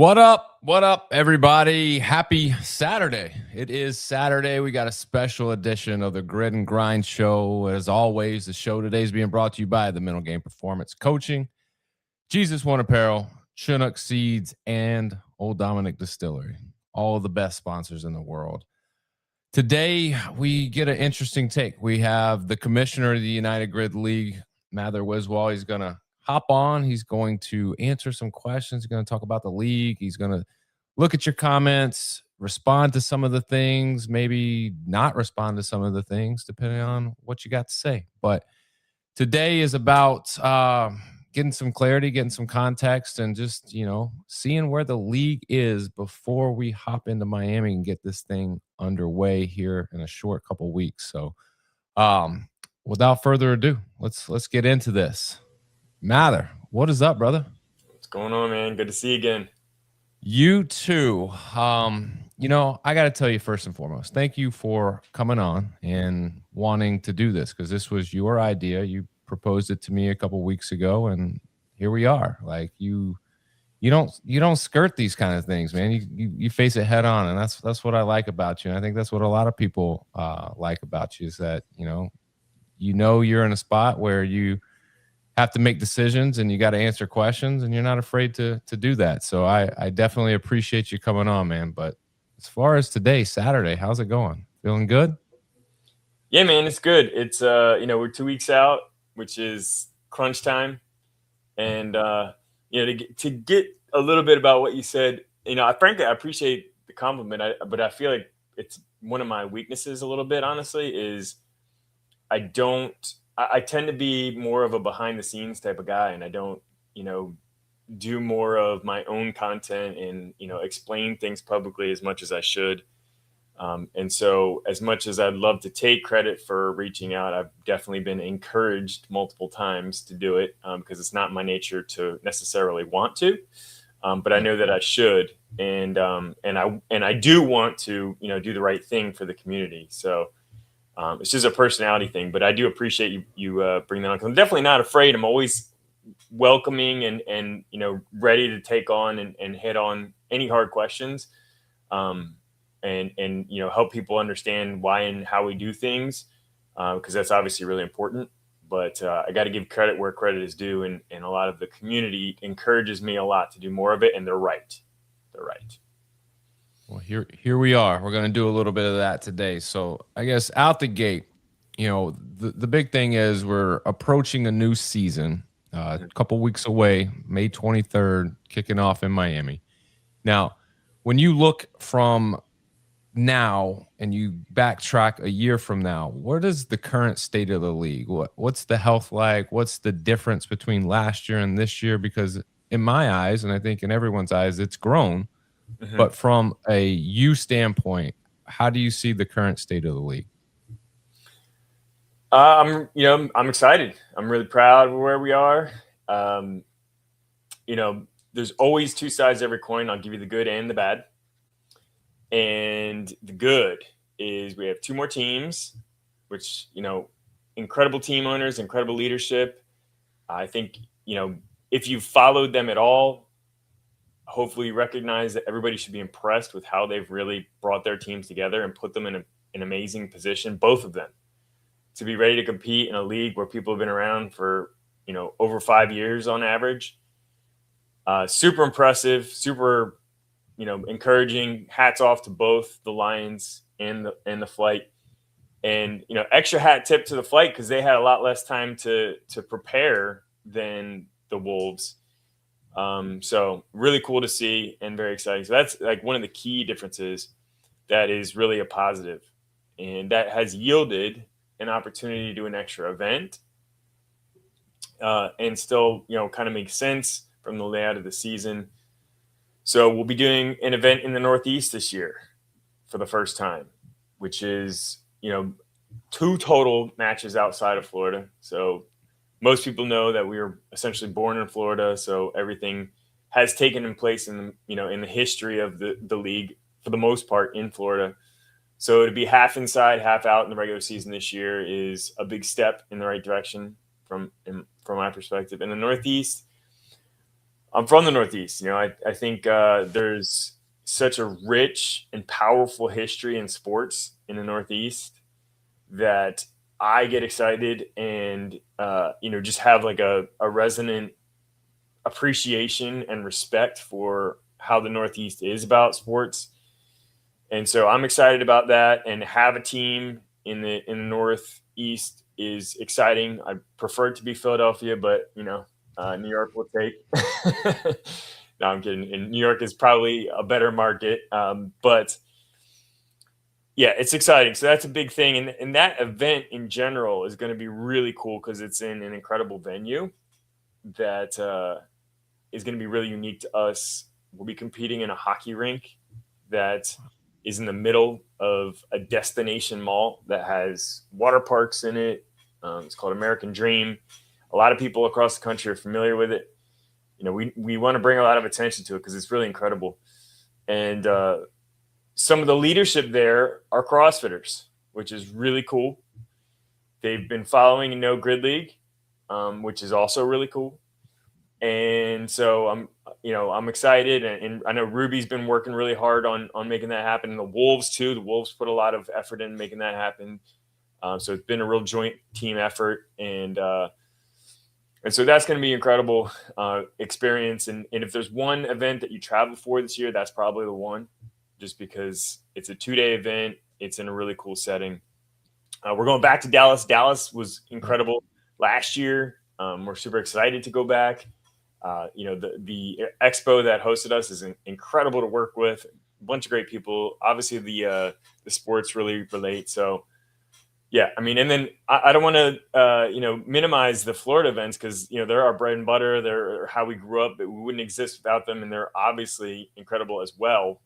What up? What up, everybody? Happy Saturday. It is Saturday. We got a special edition of the Grit and Grind Show. As always, the show today is being brought to you by the Mental Game Performance Coaching, Jesus One Apparel, Chinook Seeds, and Old Dominic Distillery. All of the best sponsors in the world. Today, we get an interesting take. We have the commissioner of the United Grid League, Mather Wiswall. He's going to hop on. He's going to answer some questions. He's going to talk about the league. He's going to look at your comments, respond to some of the things, maybe not respond to some of the things, depending on what you got to say. But today is about getting some clarity, getting some context, and just, seeing where the league is before we hop into Miami and get this thing underway here in a short couple weeks. So without further ado, let's get into this. Mather, what is up, brother? What's going on, man? Good to see you again. You too. I got to tell you first and foremost, thank you for coming on and wanting to do this, because this was your idea. You proposed it to me a couple weeks ago, and here we are. Like you don't skirt these kind of things, man. You face it head on, and that's what I like about you. And I think that's what a lot of people like about you, is that you're in a spot where you have to make decisions and you got to answer questions, and you're not afraid to do that. So I definitely appreciate you coming on, man. But as far as today, Saturday, how's it going? Feeling good? Yeah, man, it's good. It's we're 2 weeks out, which is crunch time. And to get a little bit about what you said, frankly, I appreciate the compliment, but I feel like it's one of my weaknesses a little bit, honestly, is I tend to be more of a behind the scenes type of guy, and I don't, do more of my own content and, explain things publicly as much as I should. And so as much as I'd love to take credit for reaching out, I've definitely been encouraged multiple times to do it, because it's not my nature to necessarily want to, but I know that I should. And I do want to, do the right thing for the community. So it's just a personality thing, but I do appreciate you bringing that on, 'cause I'm definitely not afraid. I'm always welcoming and ready to take on and hit on any hard questions, and help people understand why and how we do things, because that's obviously really important. But I got to give credit where credit is due, and a lot of the community encourages me a lot to do more of it, and they're right. They're right. Well, here we are. We're going to do a little bit of that today. So I guess out the gate, the big thing is we're approaching a new season, a couple weeks away, May 23rd, kicking off in Miami. Now, when you look from now and you backtrack a year from now, where does the current state of the league? What's the health like? What's the difference between last year and this year? Because in my eyes, and I think in everyone's eyes, it's grown. Mm-hmm. But from a you standpoint, how do you see the current state of the league? I'm excited. I'm really proud of where we are. There's always two sides to every coin. I'll give you the good and the bad. And the good is we have two more teams, which, incredible team owners, incredible leadership. I think, if you've followed them at all, hopefully you recognize that everybody should be impressed with how they've really brought their teams together and put them in an amazing position, both of them, to be ready to compete in a league where people have been around for, over 5 years on average. Super impressive, super, encouraging. Hats off to both the Lions and the Flight. And, extra hat tip to the Flight, because they had a lot less time to prepare than the Wolves. So really cool to see and very exciting. So that's like one of the key differences that is really a positive, and that has yielded an opportunity to do an extra event, and still, kind of makes sense from the layout of the season. So we'll be doing an event in the Northeast this year for the first time, which is, 2 total matches outside of Florida. So most people know that we were essentially born in Florida, so everything has taken place in the history of the league for the most part in Florida. So to be half inside, half out in the regular season this year is a big step in the right direction from my perspective. In the Northeast, I'm from the Northeast. I think there's such a rich and powerful history in sports in the Northeast that I get excited and just have like a resonant appreciation and respect for how the Northeast is about sports. And so I'm excited about that, and have a team in the Northeast is exciting. I prefer it to be Philadelphia, but New York will take. No, I'm kidding. And New York is probably a better market, but yeah, it's exciting. So that's a big thing, and that event in general is going to be really cool because it's in an incredible venue that is going to be really unique to us. We'll be competing in a hockey rink that is in the middle of a destination mall that has water parks in it. It's called American Dream. A lot of people across the country are familiar with it. We want to bring a lot of attention to it because it's really incredible. And some of the leadership there are CrossFitters, which is really cool. They've been following Grid League, which is also really cool. And so I'm excited, and I know Ruby's been working really hard on making that happen. And the Wolves too. The Wolves put a lot of effort in making that happen. So it's been a real joint team effort, and so that's going to be incredible experience. And if there's one event that you travel for this year, that's probably the one, just because it's a 2-day event. It's in a really cool setting. We're going back to Dallas. Dallas was incredible last year. We're super excited to go back. The expo that hosted us is incredible to work with. A bunch of great people. Obviously, the sports really relate. So, yeah, I mean, and then I don't want to minimize the Florida events because they're our bread and butter. They're how we grew up. We wouldn't exist without them, and they're obviously incredible as well.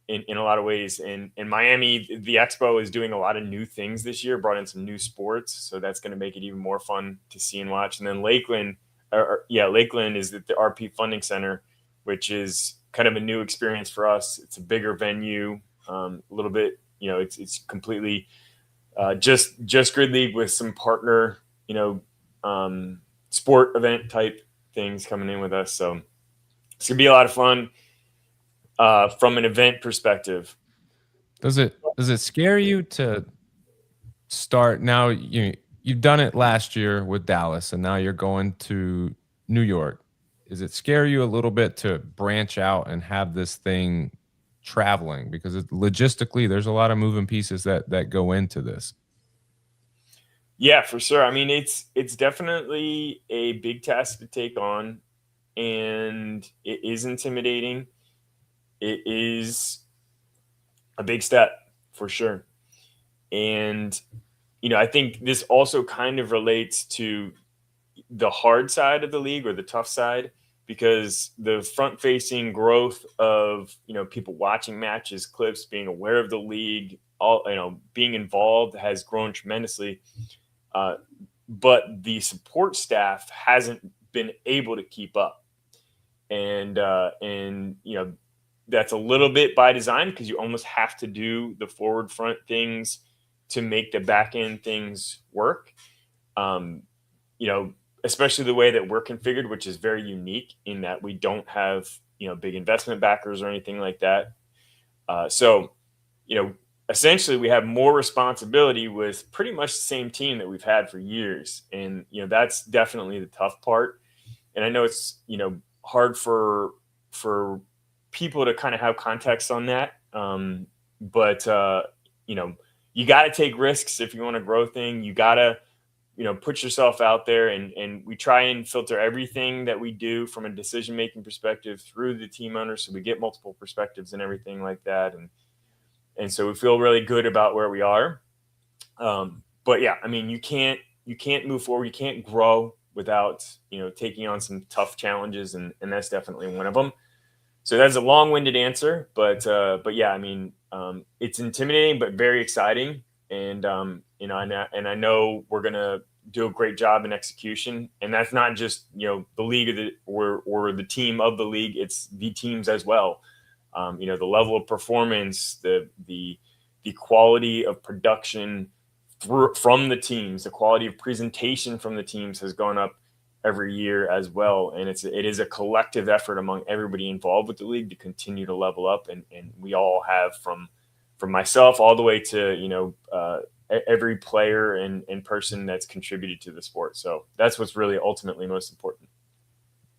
In a lot of ways. And in Miami, the expo is doing a lot of new things this year, brought in some new sports. So that's going to make it even more fun to see and watch. And then Lakeland is the RP Funding Center, which is kind of a new experience for us. It's a bigger venue, a little bit, it's completely just Grid League with some partner, sport event type things coming in with us. So it's going to be a lot of fun. From an event perspective. Does it scare you to start now? You've done it last year with Dallas, and now you're going to New York. Does it scare you a little bit to branch out and have this thing traveling? Because logistically, there's a lot of moving pieces that go into this. Yeah, for sure. I mean, it's definitely a big task to take on, and it is intimidating. It is a big step for sure. And, I think this also kind of relates to the hard side of the league, or the tough side, because the front facing growth of, people watching matches, clips, being aware of the league, all, being involved has grown tremendously. But the support staff hasn't been able to keep up. And that's a little bit by design, because you almost have to do the forward front things to make the back end things work. Especially the way that we're configured, which is very unique in that we don't have, big investment backers or anything like that. So, essentially we have more responsibility with pretty much the same team that we've had for years. And, that's definitely the tough part. And I know it's, hard for people to kind of have context on that. But you got to take risks if you want to grow things. You got to, put yourself out there, and we try and filter everything that we do from a decision-making perspective through the team owner. So we get multiple perspectives and everything like that. And so we feel really good about where we are. But yeah, I mean, you can't move forward. You can't grow without, taking on some tough challenges. And that's definitely one of them. So that's a long-winded answer, but yeah, I mean, it's intimidating, but very exciting. And, and I know we're going to do a great job in execution. And that's not just, the league or the team of the league. It's the teams as well. The level of performance, the quality of production from the teams, the quality of presentation from the teams has gone up every year as well. And it is a collective effort among everybody involved with the league to continue to level up. And we all have from myself all the way to, every player and person that's contributed to the sport. So that's what's really ultimately most important.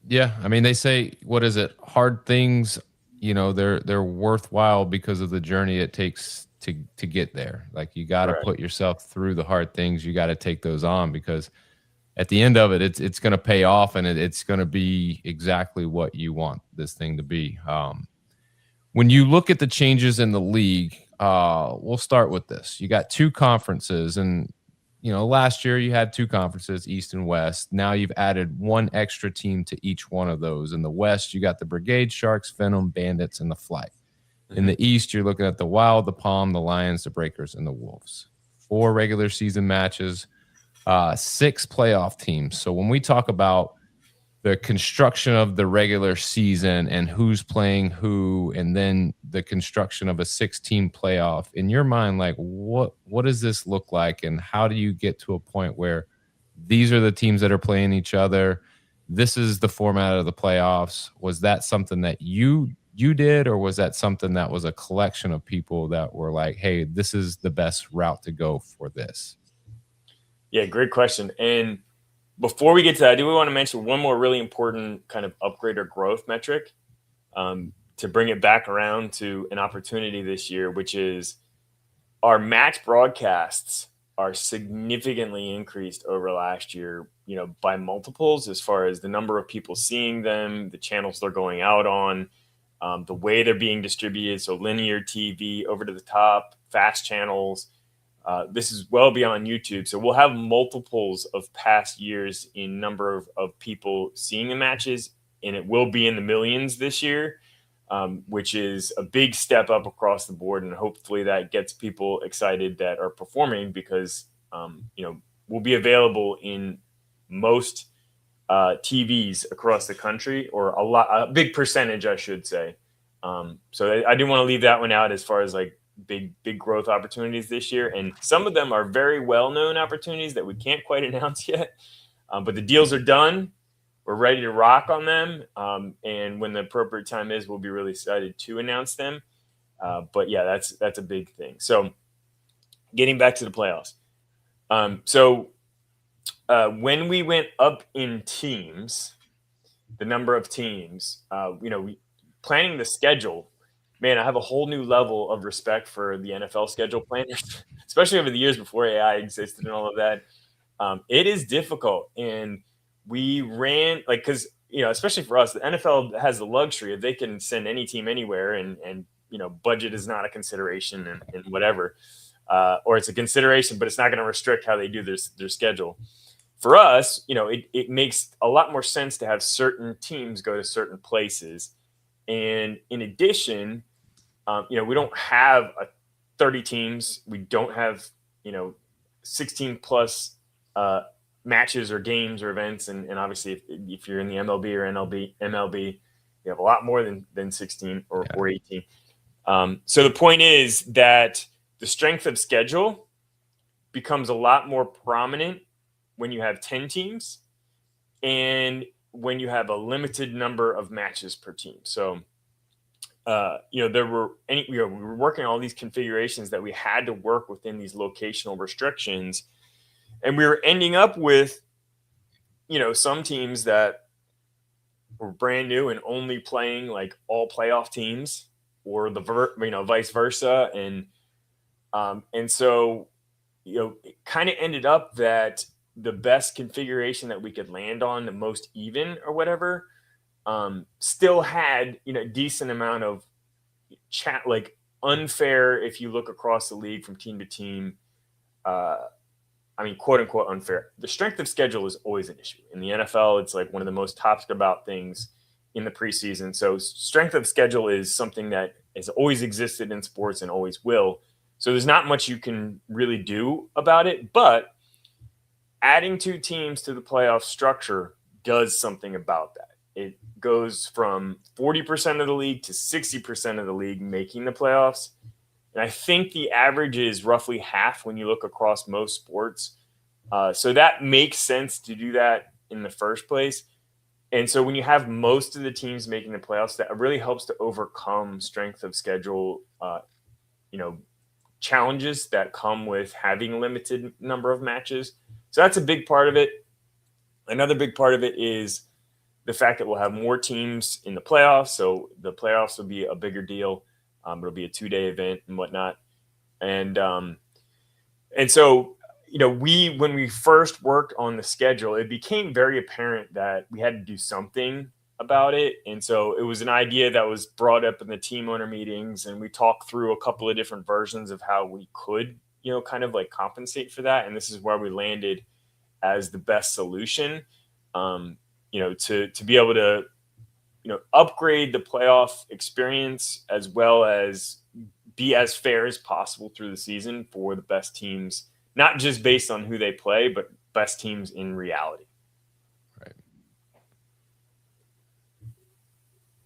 Yeah. I mean, they say, what is it? Hard things, they're worthwhile because of the journey it takes to get there. Like, you got to put yourself through the hard things. You got to take those on, because at the end of it, it's going to pay off, and it's going to be exactly what you want this thing to be. When you look at the changes in the league, we'll start with this. You got two conferences, and last year you had two conferences, East and West. Now you've added one extra team to each one of those. In the West, you got the Brigade, Sharks, Venom, Bandits, and the Flight. In the East, you're looking at the Wild, the Palm, the Lions, the Breakers, and the Wolves. 4 regular season matches, 6 playoff teams. So when we talk about the construction of the regular season and who's playing who, and then the construction of a 6-team playoff, in your mind, like, what does this look like, and how do you get to a point where these are the teams that are playing each other? This is the format of the playoffs. Was that something that you did, or was that something that was a collection of people that were like, hey, this is the best route to go for this? Yeah, great question. And before we get to that, I do want to mention one more really important kind of upgrade or growth metric, to bring it back around to an opportunity this year, which is our match broadcasts are significantly increased over last year, by multiples, as far as the number of people seeing them, the channels they're going out on, the way they're being distributed. So linear TV, over to the top, fast channels. This is well beyond YouTube. So we'll have multiples of past years in number of people seeing the matches, and it will be in the millions this year, which is a big step up across the board. And hopefully that gets people excited that are performing, because, we'll be available in most TVs across the country, or a big percentage, I should say. So I do want to leave that one out as far as like big growth opportunities this year. And some of them are very well-known opportunities that we can't quite announce yet. But the deals are done. We're ready to rock on them. And when the appropriate time is, we'll be really excited to announce them. But yeah, that's a big thing. So getting back to the playoffs. When we went up in teams, the number of teams, planning the schedule, man, I have a whole new level of respect for the NFL schedule planners, especially over the years before AI existed and all of that. It is difficult. And we ran, because, especially for us, the NFL has the luxury of they can send any team anywhere, and budget is not a consideration, and whatever. Or it's a consideration, but it's not going to restrict how they do their schedule. For us, it makes a lot more sense to have certain teams go to certain places. And in addition, we don't have 30 teams. We don't have, 16 plus matches or games or events. And obviously, if you're in the MLB or MLB, you have a lot more than 16 or 18. So the point is that the strength of schedule becomes a lot more prominent when you have 10 teams and when you have a limited number of matches per team. So, we were working on all these configurations that we had to work within these locational restrictions. And we were ending up with, some teams that were brand new and only playing like all playoff teams, or vice versa. And so, it kind of ended up that the best configuration that we could land on, the most even or whatever, still had, decent amount of chat, like unfair. If you look across the league from team to team, quote unquote unfair. The strength of schedule is always an issue in the NFL. It's like one of the most talked about things in the preseason. So strength of schedule is something that has always existed in sports and always will. So there's not much you can really do about it, but adding 2 teams to the playoff structure does something about that. It goes from 40% of the league to 60% of the league making the playoffs. And I think the average is roughly half when you look across most sports. So that makes sense to do that in the first place. And so when you have most of the teams making the playoffs, that really helps to overcome strength of schedule, challenges that come with having a limited number of matches. So that's a big part of it. Another big part of it is the fact that we'll have more teams in the playoffs. So the playoffs will be a bigger deal. It'll be a 2-day event and whatnot. And so, when we first worked on the schedule, it became very apparent that we had to do something about it. And so it was an idea that was brought up in the team owner meetings, and we talked through a couple of different versions of how we could, kind of like compensate for that. And this is where we landed as the best solution, to be able to, upgrade the playoff experience as well as be as fair as possible through the season for the best teams, not just based on who they play, but best teams in reality. Right.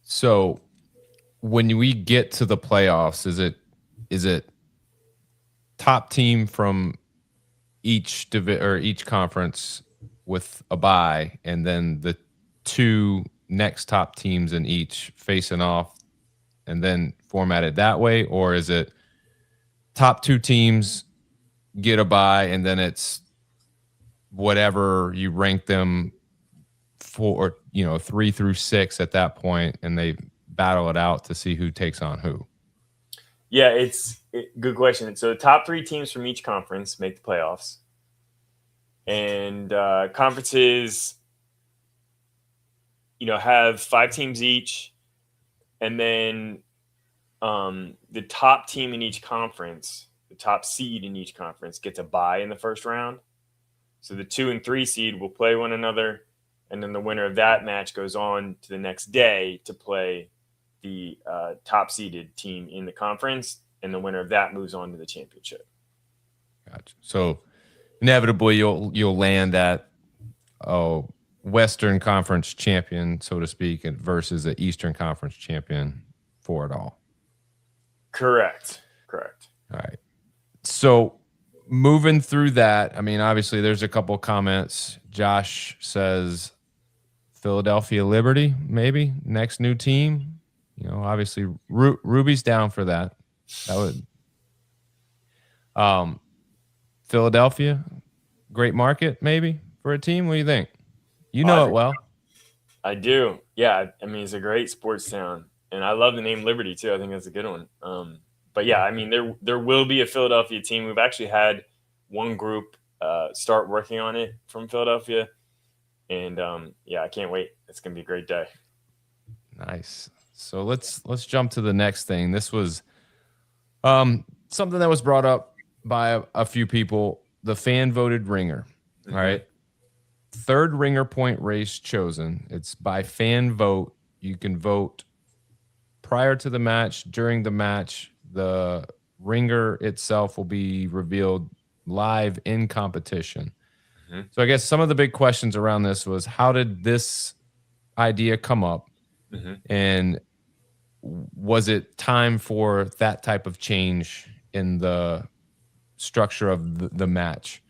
So when we get to the playoffs, is it top team from each each conference with a bye, and then the 2 next top teams in each facing off and then formatted that way? Or is it top 2 teams get a bye and then it's whatever you rank them for, 3 through 6 at that point, and they battle it out to see who takes on who? Yeah, good question. So the top 3 teams from each conference make the playoffs, and conferences, have 5 teams each, and then the top team in each conference, the top seed in each conference, gets a bye in the first round. So the 2 and 3 seed will play one another, and then the winner of that match goes on to the next day to play the top seeded team in the conference, and the winner of that moves on to the championship. Gotcha. So inevitably you'll land at Western Conference champion, so to speak, versus the Eastern Conference champion for it all. Correct. All right. So moving through that, I mean, obviously there's a couple comments. Josh says Philadelphia Liberty, maybe next new team. Obviously Ruby's down for that. That would Philadelphia, great market maybe for a team. What do you think? You know it well. I do. Yeah. I mean, it's a great sports town, and I love the name Liberty too. I think that's a good one. But yeah, I mean, there will be a Philadelphia team. We've actually had one group start working on it from Philadelphia, and I can't wait. It's going to be a great day. Nice. So let's jump to the next thing. This was something that was brought up by a few people. The fan voted ringer. Mm-hmm. All right. 3rd ringer point race chosen. It's by fan vote. You can vote prior to the match, during the match. The ringer itself will be revealed live in competition. Mm-hmm. So I guess some of the big questions around this was, how did this idea come up? Mm-hmm. And was it time for that type of change in the structure of the match?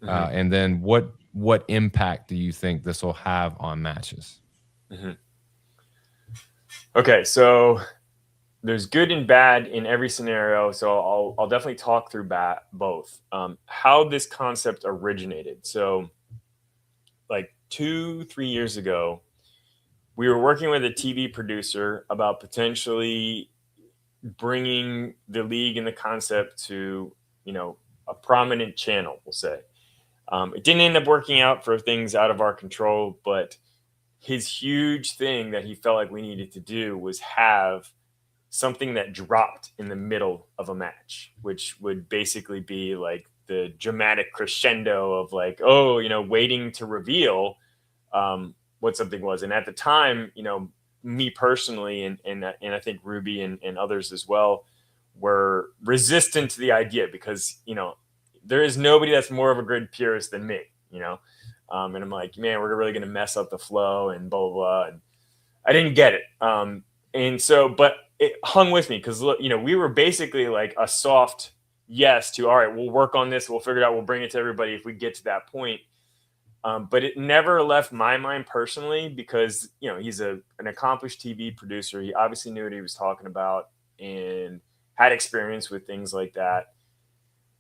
Mm-hmm. And then what impact do you think this will have on matches? Mm-hmm. Okay, so there's good and bad in every scenario. So I'll definitely talk through both. How this concept originated. So like 2-3 years ago, we were working with a TV producer about potentially bringing the league and the concept to, a prominent channel, we'll say. It didn't end up working out for things out of our control, but his huge thing that he felt like we needed to do was have something that dropped in the middle of a match, which would basically be like the dramatic crescendo of like, waiting to reveal what something was. And at the time, me personally, and I think Ruby and others as well, were resistant to the idea because, there is nobody that's more of a grid purist than me, and I'm like, man, we're really going to mess up the flow and blah, blah, blah. And I didn't get it. And so, but it hung with me because, we were basically like a soft yes to, all right, we'll work on this. We'll figure it out. We'll bring it to everybody if we get to that point. But it never left my mind personally because, you know, he's an accomplished TV producer. He obviously knew what he was talking about and had experience with things like that.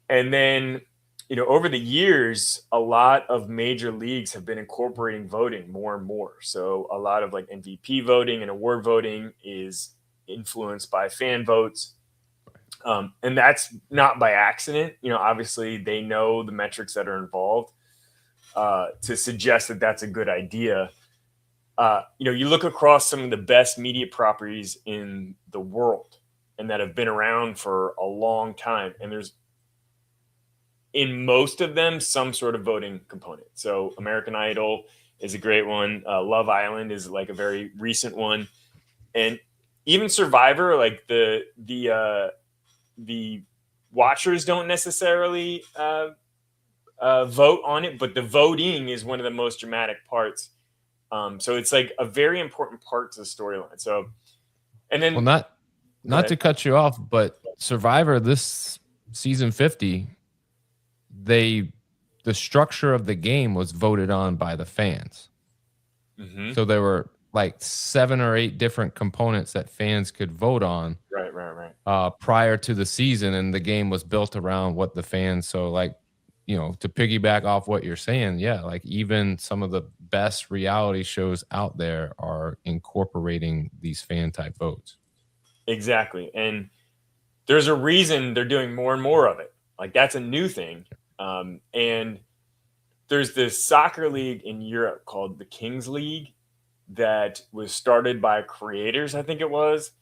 And then, you know, over the years, a lot of major leagues have been incorporating voting more and more. So a lot of like MVP voting and award voting is influenced by fan votes. And that's not by accident. You know, obviously they know the metrics that are involved to suggest that that's a good idea. You know, you look across some of the best media properties in the world and that have been around for a long time. And there's, in most of them, some sort of voting component. So American Idol is a great one. Love Island is like a very recent one. And even Survivor, like the watchers don't necessarily vote on it, but the voting is one of the most dramatic parts. So it's like a very important part to the storyline. So, and then, well, not to cut you off, but Survivor, this season 50, the structure of the game was voted on by the fans. Mm-hmm. So there were like 7 or 8 different components that fans could vote on. Right. Prior to the season, and the game was built around what the fans. So, like, you know, to piggyback off what you're saying, yeah, like even some of the best reality shows out there are incorporating these fan type votes. Exactly. And there's a reason they're doing more and more of it. Like, that's a new thing. And there's this soccer league in Europe called the Kings League that was started by creators, I think it was.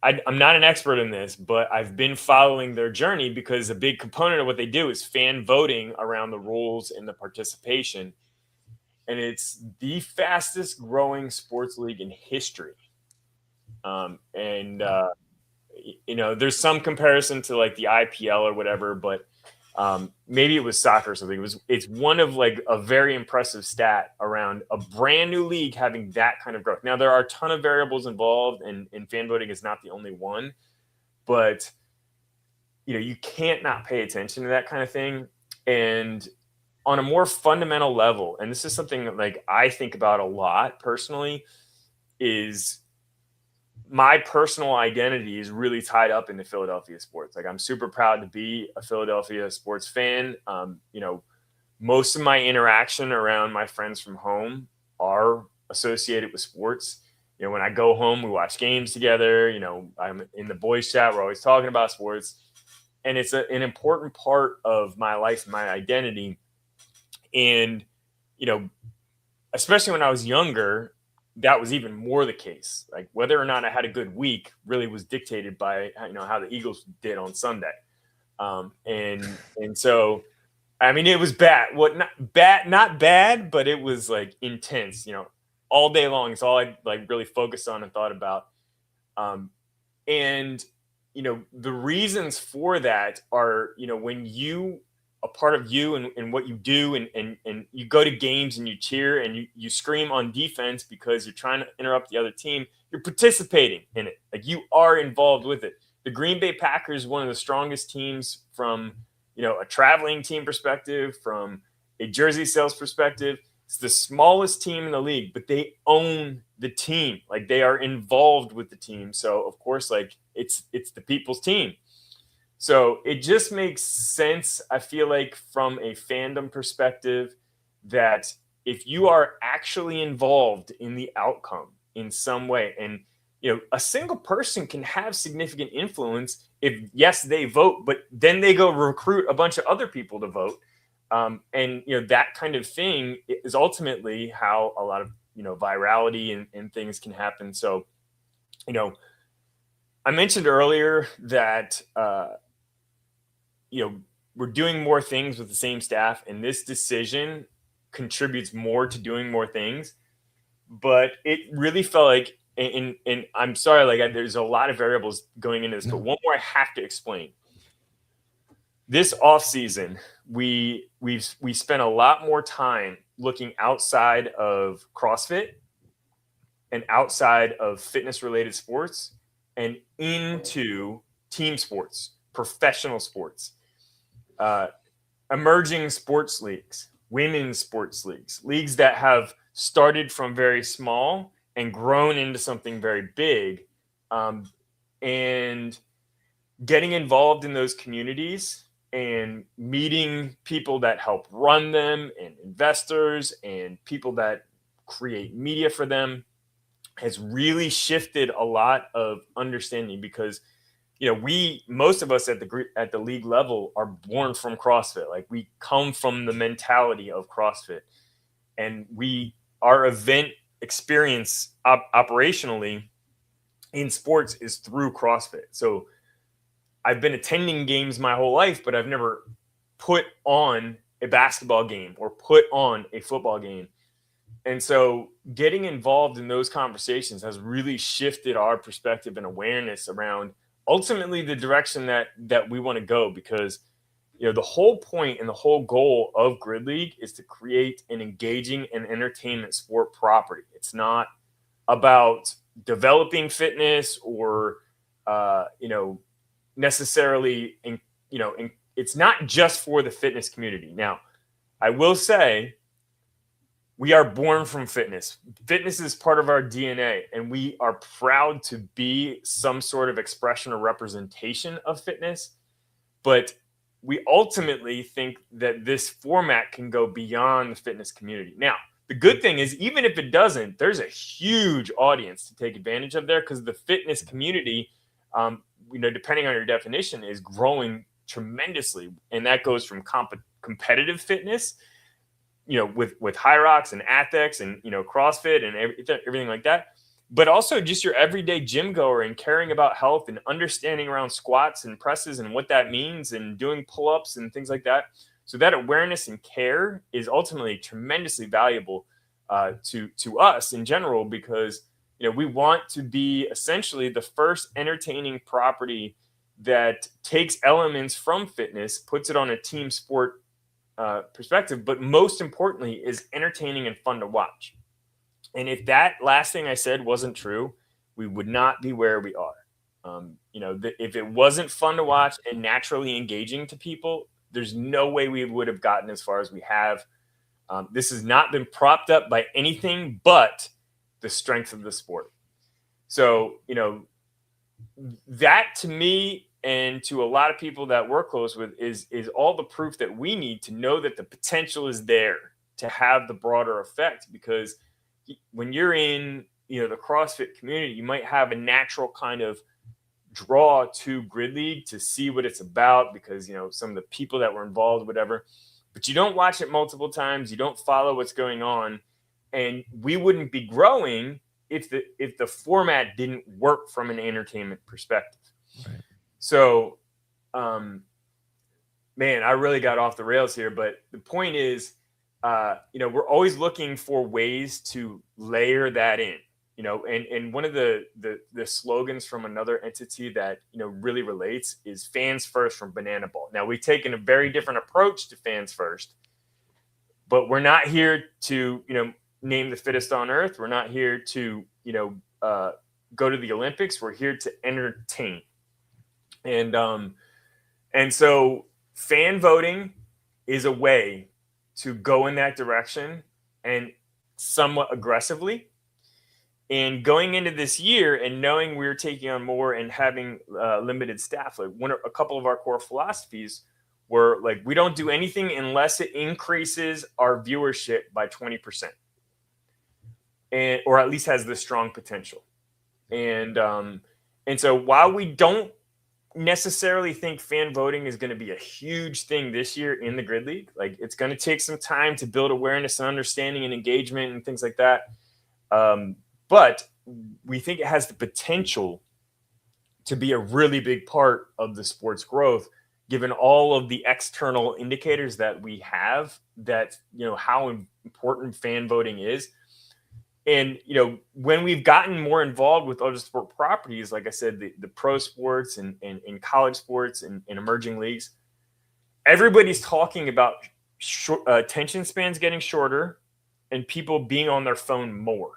I'm not an expert in this, but I've been following their journey because a big component of what they do is fan voting around the rules and the participation. And it's the fastest growing sports league in history. You know, there's some comparison to like the IPL or whatever, but maybe it was soccer or something. It's one of like a very impressive stat around a brand new league having that kind of growth. Now there are a ton of variables involved, and fan voting is not the only one, but you know, you can't not pay attention to that kind of thing. And on a more fundamental level, and this is something that like I think about a lot personally, is my personal identity is really tied up into Philadelphia sports. Like, I'm super proud to be a Philadelphia sports fan. You know, most of my interaction around my friends from home are associated with sports. You know, when I go home, we watch games together. You know, I'm in the boys chat. We're always talking about sports, and it's an important part of my life, my identity. And, you know, especially when I was younger, that was even more the case. Like, whether or not I had a good week really was dictated by, you know, how the Eagles did on Sunday. And so, I mean, it was bad. Not bad, but it was like intense, you know, all day long. It's all I like really focused on and thought about. And, you know, the reasons for that are, you know, when a part of you and what you do, and you go to games and you cheer and you scream on defense because you're trying to interrupt the other team, you're participating in it. Like, you are involved with it. The Green Bay Packers, one of the strongest teams from, you know, a traveling team perspective, from a jersey sales perspective. It's the smallest team in the league, but they own the team. Like, they are involved with the team. So of course, like, it's the people's team. So it just makes sense, I feel like, from a fandom perspective, that if you are actually involved in the outcome in some way, and, you know, a single person can have significant influence if, yes, they vote, but then they go recruit a bunch of other people to vote. And, you know, that kind of thing is ultimately how a lot of, you know, virality and things can happen. So, you know, I mentioned earlier that, you know, we're doing more things with the same staff, and this decision contributes more to doing more things. But it really felt like, and I'm sorry, like, there's a lot of variables going into this, but one more I have to explain. This off season, we spent a lot more time looking outside of CrossFit and outside of fitness related sports and into team sports, professional sports, emerging sports leagues, women's sports leagues that have started from very small and grown into something very big, and getting involved in those communities and meeting people that help run them and investors and people that create media for them has really shifted a lot of understanding, because most of us at the league level are born from CrossFit. Like, we come from the mentality of CrossFit, and our event experience operationally in sports is through CrossFit. So I've been attending games my whole life, but I've never put on a basketball game or put on a football game. And so getting involved in those conversations has really shifted our perspective and awareness around ultimately the direction that we want to go, because the whole point and the whole goal of Grid League is to create an engaging and entertainment sport property. It's not about developing fitness or necessarily it's not just for the fitness community. Now, I will say, we are born from fitness. Fitness is part of our DNA, and we are proud to be some sort of expression or representation of fitness. But we ultimately think that this format can go beyond the fitness community. Now, the good thing is, even if it doesn't, there's a huge audience to take advantage of there, because the fitness community, depending on your definition, is growing tremendously. And that goes from competitive fitness, with High Rocks and Athex and, CrossFit and everything like that, but also just your everyday gym goer and caring about health and understanding around squats and presses and what that means and doing pull-ups and things like that. So that awareness and care is ultimately tremendously valuable to us in general, because, we want to be essentially the first entertaining property that takes elements from fitness, puts it on a team sport perspective, but most importantly is entertaining and fun to watch. And if that last thing I said wasn't true, we would not be where we are. If it wasn't fun to watch and naturally engaging to people, there's no way we would have gotten as far as we have. This has not been propped up by anything but the strength of the sport. So, that to me, and to a lot of people that we're close with, is all the proof that we need to know that the potential is there to have the broader effect. Because when you're in, the CrossFit community, you might have a natural kind of draw to Grid League to see what it's about, because, some of the people that were involved, whatever, but you don't watch it multiple times. You don't follow what's going on. And we wouldn't be growing if the format didn't work from an entertainment perspective. Right. So, man, I really got off the rails here, but the point is, we're always looking for ways to layer that in, and one of the slogans from another entity that, really relates is fans first from Banana Ball. Now, we've taken a very different approach to fans first, but we're not here to, name the fittest on earth. We're not here to, go to the Olympics. We're here to entertain. And so fan voting is a way to go in that direction, and somewhat aggressively. And going into this year and knowing we're taking on more and having limited staff, like a couple of our core philosophies were like, we don't do anything unless it increases our viewership by 20%, or at least has the strong potential. And so while we don't necessarily think fan voting is going to be a huge thing this year in the Grid League, like, it's going to take some time to build awareness and understanding and engagement and things like that. But we think it has the potential to be a really big part of the sport's growth, given all of the external indicators that we have that, how important fan voting is. And, when we've gotten more involved with other sport properties, like I said, the pro sports and college sports and emerging leagues, everybody's talking about attention spans getting shorter and people being on their phone more.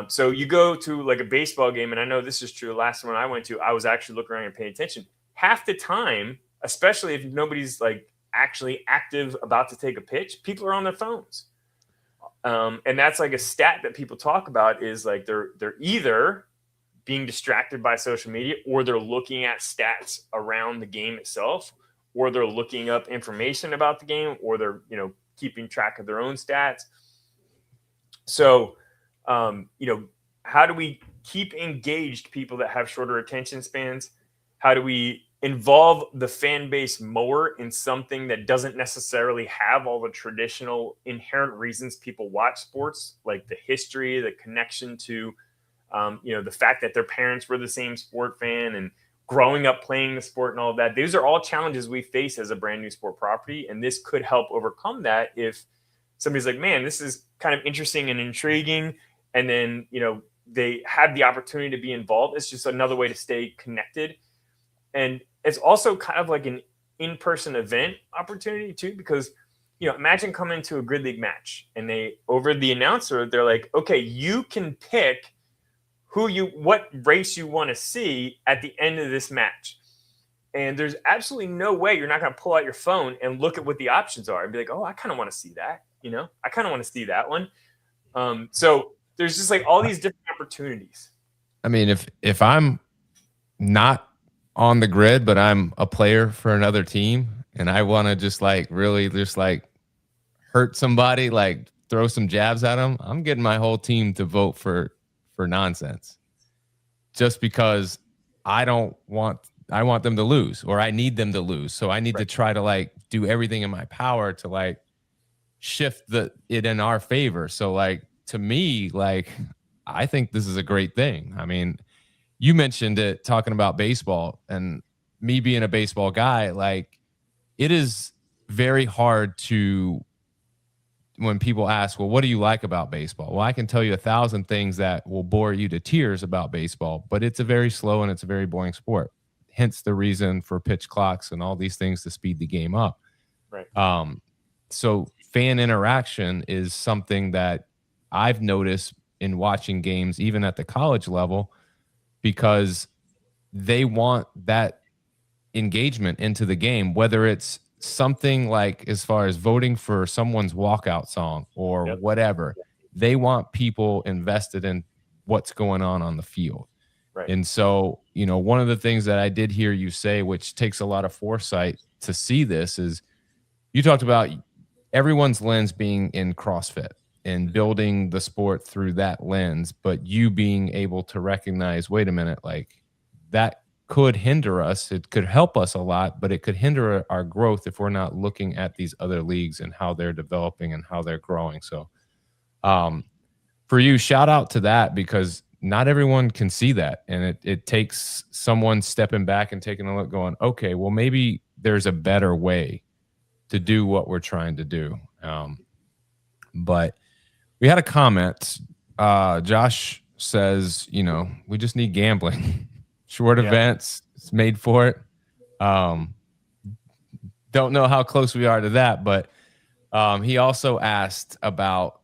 So you go to like a baseball game, and I know this is true. The last one I went to, I was actually looking around and paying attention. Half the time, especially if nobody's like actually active about to take a pitch, people are on their phones. And that's like a stat that people talk about is like they're either being distracted by social media, or they're looking at stats around the game itself, or they're looking up information about the game, or they're, keeping track of their own stats. So, how do we keep engaged people that have shorter attention spans? How do we involve the fan base more in something that doesn't necessarily have all the traditional inherent reasons people watch sports, like the history, the connection to, the fact that their parents were the same sport fan and growing up playing the sport and all of that. These are all challenges we face as a brand new sport property. And this could help overcome that if somebody's like, man, this is kind of interesting and intriguing. And then, they have the opportunity to be involved. It's just another way to stay connected. And it's also kind of like an in-person event opportunity too, because, imagine coming to a grid league match and they, over the announcer, they're like, okay, you can pick what race you want to see at the end of this match. And there's absolutely no way you're not going to pull out your phone and look at what the options are and be like, oh, I kind of want to see that. I kind of want to see that one. So there's just like all these different opportunities. I mean, if I'm not on the grid, but I'm a player for another team and I want to just like really just like hurt somebody, like throw some jabs at them, I'm getting my whole team to vote for nonsense just because I want them to lose, or I need them to lose. So I need to try to like do everything in my power to like shift it in our favor. So like, to me, like, I think this is a great thing. I mean, you mentioned it talking about baseball, and me being a baseball guy, like, it is very hard to, when people ask, well, what do you like about baseball? Well, I can tell you 1,000 things that will bore you to tears about baseball, but it's a very slow and it's a very boring sport. Hence the reason for pitch clocks and all these things to speed the game up. Right. So fan interaction is something that I've noticed in watching games, even at the college level, because they want that engagement into the game, whether it's something like as far as voting for someone's walkout song or whatever. They want people invested in what's going on the field. Right. And so, one of the things that I did hear you say, which takes a lot of foresight to see this, is you talked about everyone's lens being in CrossFit and building the sport through that lens, but you being able to recognize, wait a minute, like that could hinder us. It could help us a lot, but it could hinder our growth if we're not looking at these other leagues and how they're developing and how they're growing. So for you, shout out to that, because not everyone can see that. And it takes someone stepping back and taking a look going, okay, well, maybe there's a better way to do what we're trying to do. But we had a comment. Josh says, we just need gambling. Short events, it's made for it. Don't know how close we are to that, but he also asked about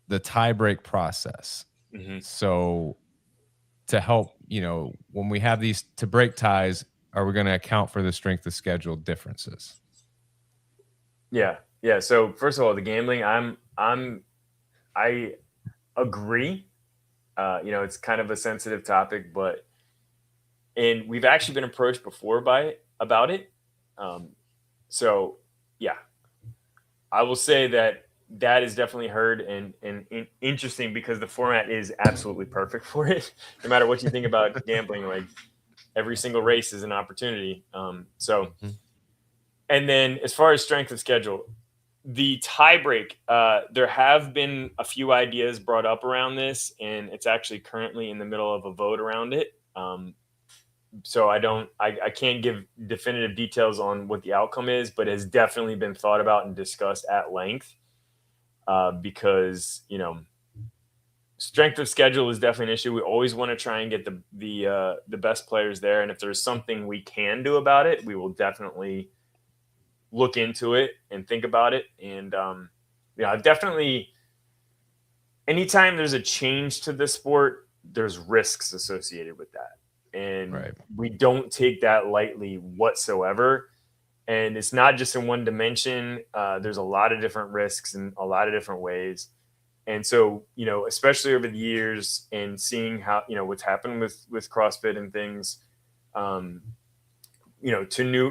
the tiebreak process. Mm-hmm. So to help, when we have these to break ties, are we going to account for the strength of schedule differences? Yeah. So first of all, the gambling, I agree. It's kind of a sensitive topic, and we've actually been approached before about it. So yeah, I will say that is definitely heard and interesting, because the format is absolutely perfect for it. No matter what you think about gambling, like every single race is an opportunity. And then as far as strength of schedule, the tiebreak, there have been a few ideas brought up around this, and it's actually currently in the middle of a vote around it. So I can't give definitive details on what the outcome is, but it has definitely been thought about and discussed at length, because, strength of schedule is definitely an issue. We always want to try and get the best players there. And if there's something we can do about it, we will definitely look into it and think about it. And, definitely anytime there's a change to the sport, there's risks associated with that. And we don't take that lightly whatsoever. And it's not just in one dimension. There's a lot of different risks in a lot of different ways. And so, especially over the years and seeing how, what's happened with CrossFit and things, to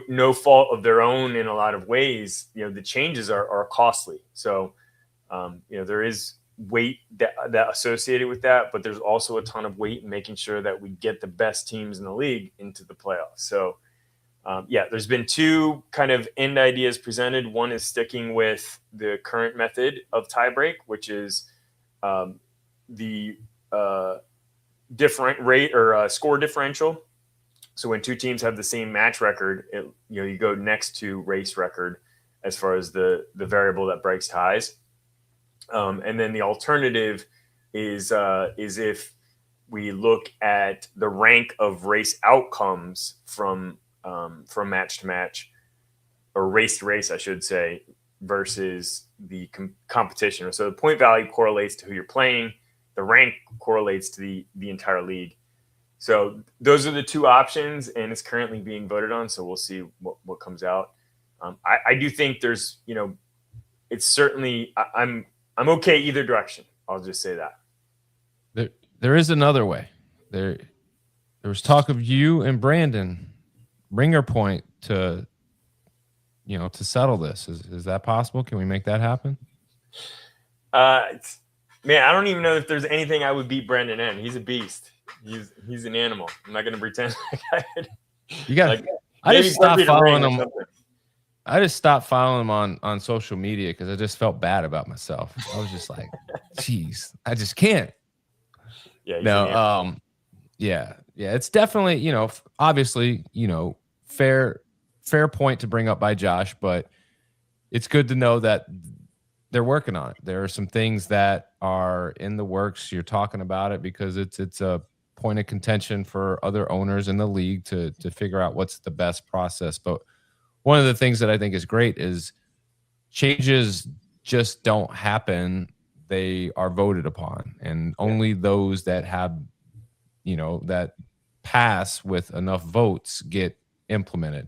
no fault of their own in a lot of ways, the changes are costly. So, there is weight that associated with that, but there's also a ton of weight in making sure that we get the best teams in the league into the playoffs. So, there's been two kind of end ideas presented. One is sticking with the current method of tiebreak, which is the different rate or score differential. So when two teams have the same match record, you go next to race record as far as the variable that breaks ties. And then the alternative is if we look at the rank of race outcomes from match to match, or race to race, I should say, versus the competition. So the point value correlates to who you're playing. The rank correlates to the entire league. So those are the two options, and it's currently being voted on. So we'll see what comes out. I do think there's, it's certainly, I'm okay either direction. I'll just say that. There is another way. There was talk of you and Brandon ringer point to settle this. Is that possible? Can we make that happen? Man, I don't even know if there's anything I would beat Brandon in. He's a beast. He's an animal. I'm not going to pretend like I could. You got. I just stopped following him. I just stopped following him on social media because I just felt bad about myself. I was just like, geez, I just can't. Yeah. No. Yeah. It's definitely, obviously, fair point to bring up by Josh, but it's good to know that they're working on it. There are some things that are in the works. You're talking about it because it's a point of contention for other owners in the league to figure out what's the best process. But one of the things that I think is great is changes just don't happen. They are voted upon, and only those that have, that pass with enough votes get implemented.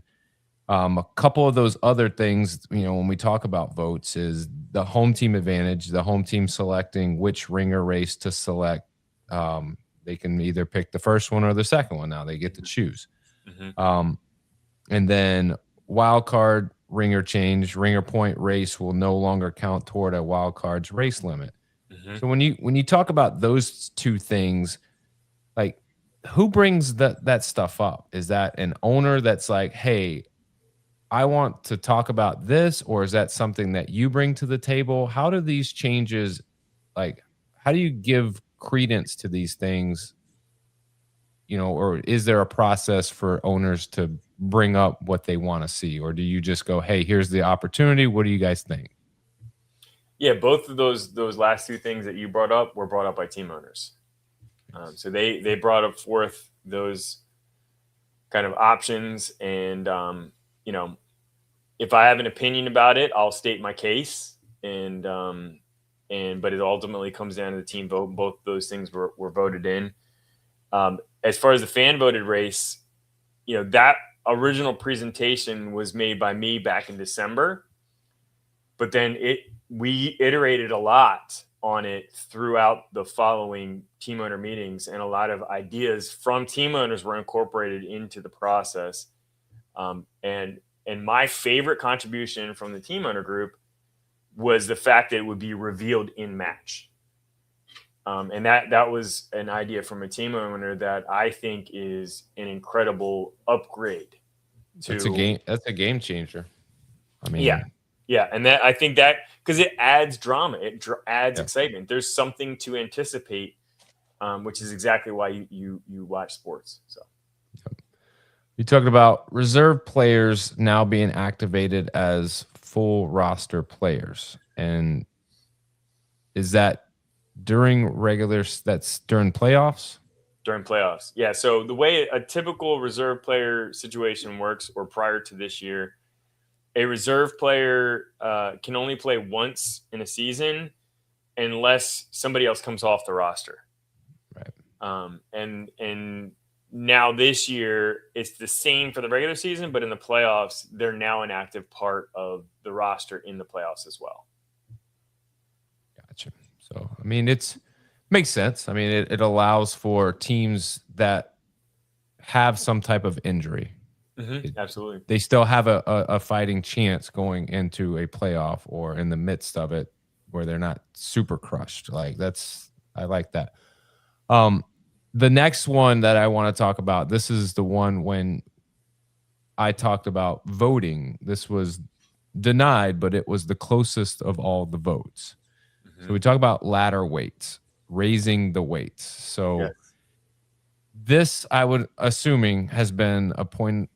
A couple of those other things, when we talk about votes, is the home team advantage, the home team selecting which ringer race to select. They can either pick the first one or the second one. Now they get to choose. Mm-hmm. And then wild card ringer change, ringer point race will no longer count toward a wild card's race limit. Mm-hmm. So when you talk about those two things, like, who brings that stuff up? Is that an owner that's like, hey, I want to talk about this, or is that something that you bring to the table? How do these changes, how do you give credence to these things, or is there a process for owners to bring up what they want to see, or do you just go, hey, here's the opportunity, what do you guys think? Yeah, both of those last two things that you brought up were brought up by team owners. So they brought up forth those kind of options, and if I have an opinion about it, I'll state my case, but it ultimately comes down to the team vote. Both those things were voted in. As far as the fan voted race, that original presentation was made by me back in December, but then we iterated a lot on it throughout the following team owner meetings, and a lot of ideas from team owners were incorporated into the process. And my favorite contribution from the team owner group was the fact that it would be revealed in match. And that was an idea from a team owner that I think is an incredible upgrade. That's a game changer. I mean, yeah. And that, I think that, because it adds drama, it adds excitement. There's something to anticipate, which is exactly why you watch sports. So. You talked about reserve players now being activated as full roster players. And is that during that's during playoffs? During playoffs. Yeah. So the way a typical reserve player situation works, or prior to this year, a reserve player can only play once in a season unless somebody else comes off the roster. Right. And now this year it's the same for the regular season, but in the playoffs, they're now an active part of the roster in the playoffs as well. Gotcha. So, I mean, makes sense. I mean, it allows for teams that have some type of injury. Absolutely. They still have a fighting chance going into a playoff or in the midst of it where they're not super crushed. Like I like that. The next one that I want to talk about, this is the one when I talked about voting. This was denied, but it was the closest of all the votes. So we talk about ladder weights, raising the weights. So this, I would assuming, has been a point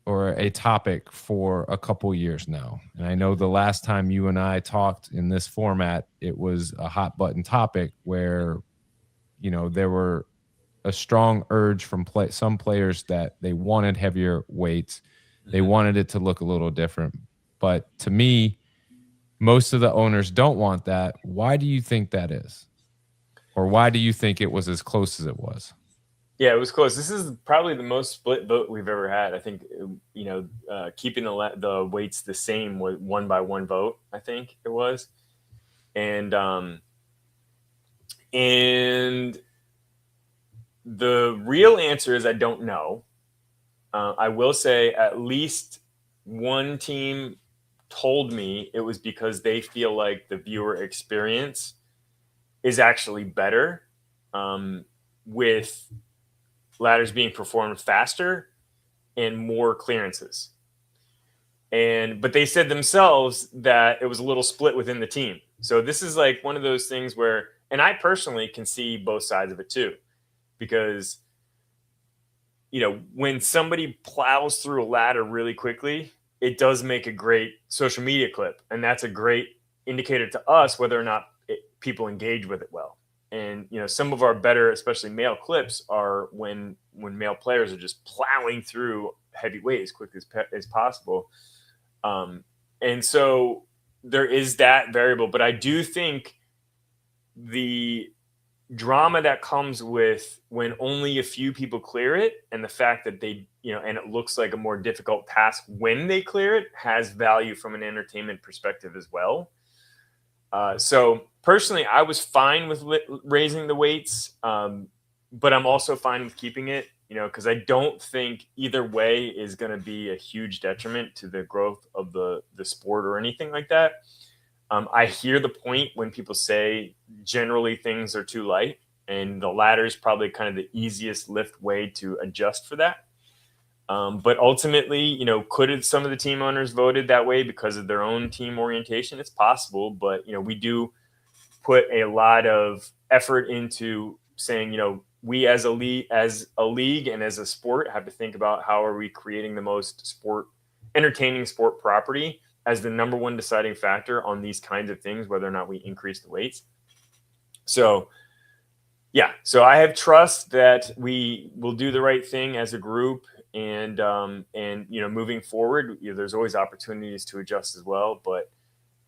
or a topic for a couple years now. And I know the last time you and I talked in this format, it was a hot button topic where, there were a strong urge from some players that they wanted heavier weights. They wanted it to look a little different. But to me, most of the owners don't want that. Why do you think that is? Or why do you think it was as close as it was? Yeah, it was close. This is probably the most split vote we've ever had. I think, keeping the weights the same was 1-by-1 vote, I think it was. And the real answer is I don't know. I will say at least one team told me it was because they feel like the viewer experience is actually better with ladders being performed faster and more clearances. But they said themselves that it was a little split within the team. So this is like one of those things where, and I personally can see both sides of it too, because when somebody plows through a ladder really quickly, it does make a great social media clip. And that's a great indicator to us whether or not people engage with it well. And, some of our better, especially male clips, are when male players are just plowing through heavyweight as quick as possible. And so there is that variable. But I do think the drama that comes with when only a few people clear it, and the fact that they, and it looks like a more difficult task when they clear it, has value from an entertainment perspective as well. So personally, I was fine with raising the weights, but I'm also fine with keeping it, because I don't think either way is going to be a huge detriment to the growth of the sport or anything like that. I hear the point when people say generally things are too light, and the ladder is probably kind of the easiest lift way to adjust for that. But ultimately, could some of the team owners voted that way because of their own team orientation? It's possible, but we do put a lot of effort into saying, we as a league and as a sport have to think about how are we creating the most entertaining sport property as the number one deciding factor on these kinds of things, whether or not we increase the weights. So I have trust that we will do the right thing as a group, and moving forward, there's always opportunities to adjust as well. But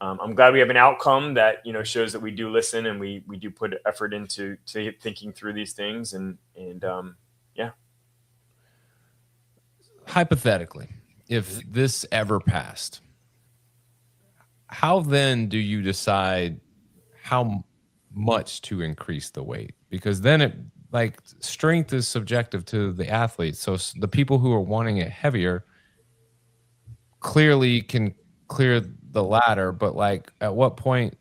I'm glad we have an outcome that shows that we do listen and we do put effort into thinking through these things, and Hypothetically, if this ever passed, how then do you decide how much to increase the weight? Because then strength is subjective to the athlete. So the people who are wanting it heavier clearly can clear the ladder, but at what point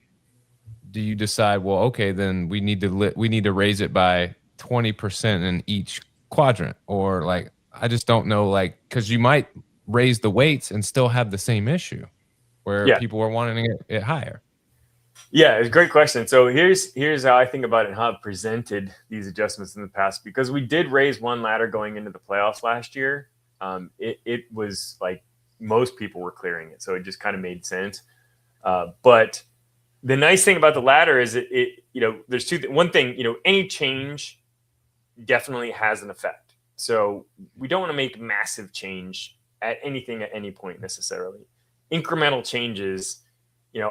do you decide, well, okay, then we need to raise it by 20% in each quadrant? Or I just don't know, because you might raise the weights and still have the same issue where people are wanting it higher. Yeah, it's a great question. So here's how I think about it and how I've presented these adjustments in the past, because we did raise one ladder going into the playoffs last year. It was like most people were clearing it, so it just kind of made sense. But the nice thing about the ladder is there's one thing, any change definitely has an effect. So we don't want to make massive change at anything at any point necessarily. Incremental changes,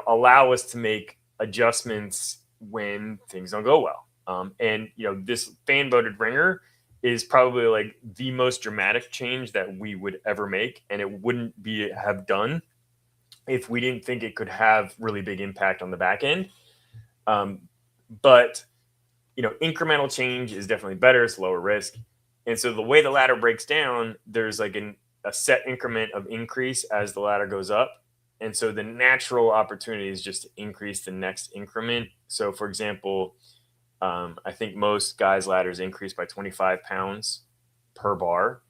allow us to make adjustments when things don't go well. And this fan voted ringer is probably like the most dramatic change that we would ever make, and it wouldn't have done if we didn't think it could have really big impact on the back end. But incremental change is definitely better. It's lower risk. And so the way the ladder breaks down, there's like a set increment of increase as the ladder goes up. And so the natural opportunity is just to increase the next increment. So for example, I think most guys' ladders increase by 25 pounds per bar.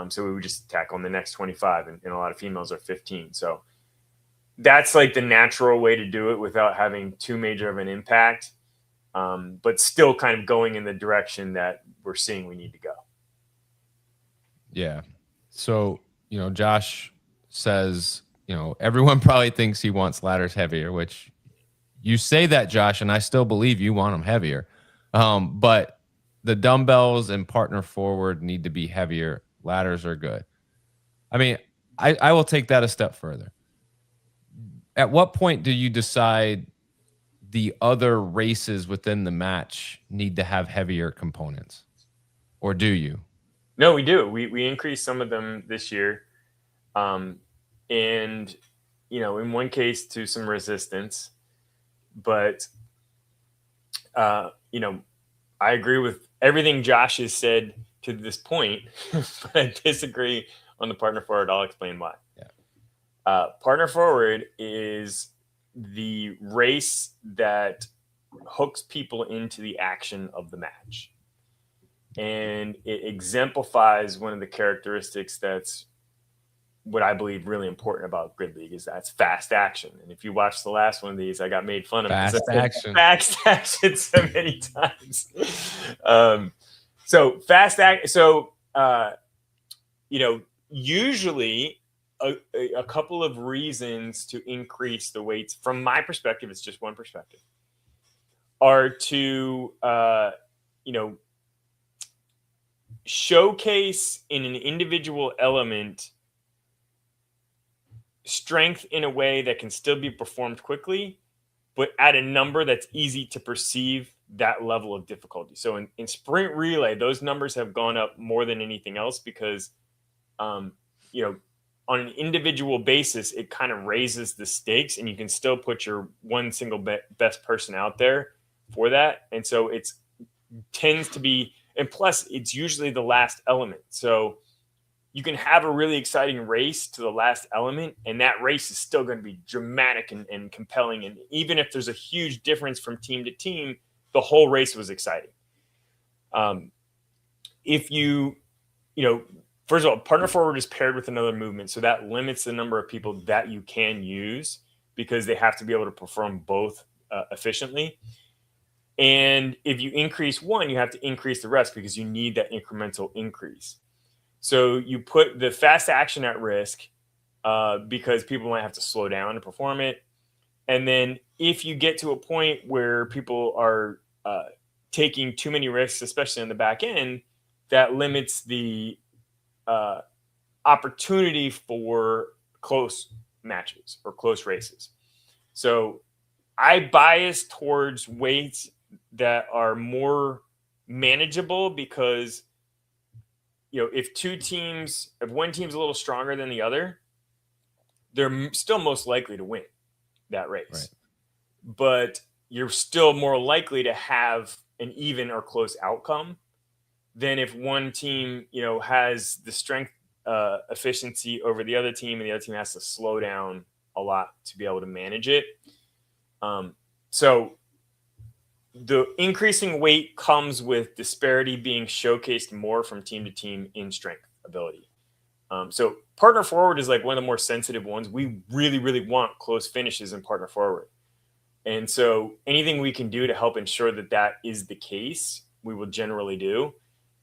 So we would just tack on the next 25, and a lot of females are 15. So that's like the natural way to do it without having too major of an impact, but still kind of going in the direction that we're seeing we need to go. Yeah. So, Josh says, everyone probably thinks he wants ladders heavier, which you say that, Josh, and I still believe you want them heavier. But the dumbbells and partner forward need to be heavier. Ladders are good. I mean, I will take that a step further. At what point do you decide the other races within the match need to have heavier components? Or do you? No, we do. We increased some of them this year. And, in one case to some resistance. But, I agree with everything Josh has said to this point, but I disagree on the partner forward. I'll explain why. Yeah. Partner forward is the race that hooks people into the action of the match. And it exemplifies one of the characteristics that's what I believe really important about Grid League is that's fast action. And if you watch the last one of these, I got made fun of fast action so many times. So fast act. So, usually a couple of reasons to increase the weights from my perspective, it's just one perspective, are to, showcase in an individual element strength in a way that can still be performed quickly, but at a number that's easy to perceive that level of difficulty. So in sprint relay, those numbers have gone up more than anything else because, on an individual basis, it kind of raises the stakes and you can still put your one single best person out there for that. And so it tends to be, and plus it's usually the last element. So you can have a really exciting race to the last element, and that race is still going to be dramatic and compelling. And even if there's a huge difference from team to team, the whole race was exciting. If first of all, partner forward is paired with another movement. So that limits the number of people that you can use because they have to be able to perform both efficiently. And if you increase one, you have to increase the rest because you need that incremental increase. So you put the fast action at risk because people might have to slow down to perform it. And then if you get to a point where people are taking too many risks, especially on the back end, that limits the opportunity for close matches or close races. So I bias towards weights that are more manageable because if one team's a little stronger than the other, they're still most likely to win that race. Right. But you're still more likely to have an even or close outcome than if one team, has the strength efficiency over the other team and the other team has to slow down a lot to be able to manage it. So the increasing weight comes with disparity being showcased more from team to team in strength ability. So partner forward is like one of the more sensitive ones. We really, really want close finishes in partner forward. And so anything we can do to help ensure that that is the case, we will generally do.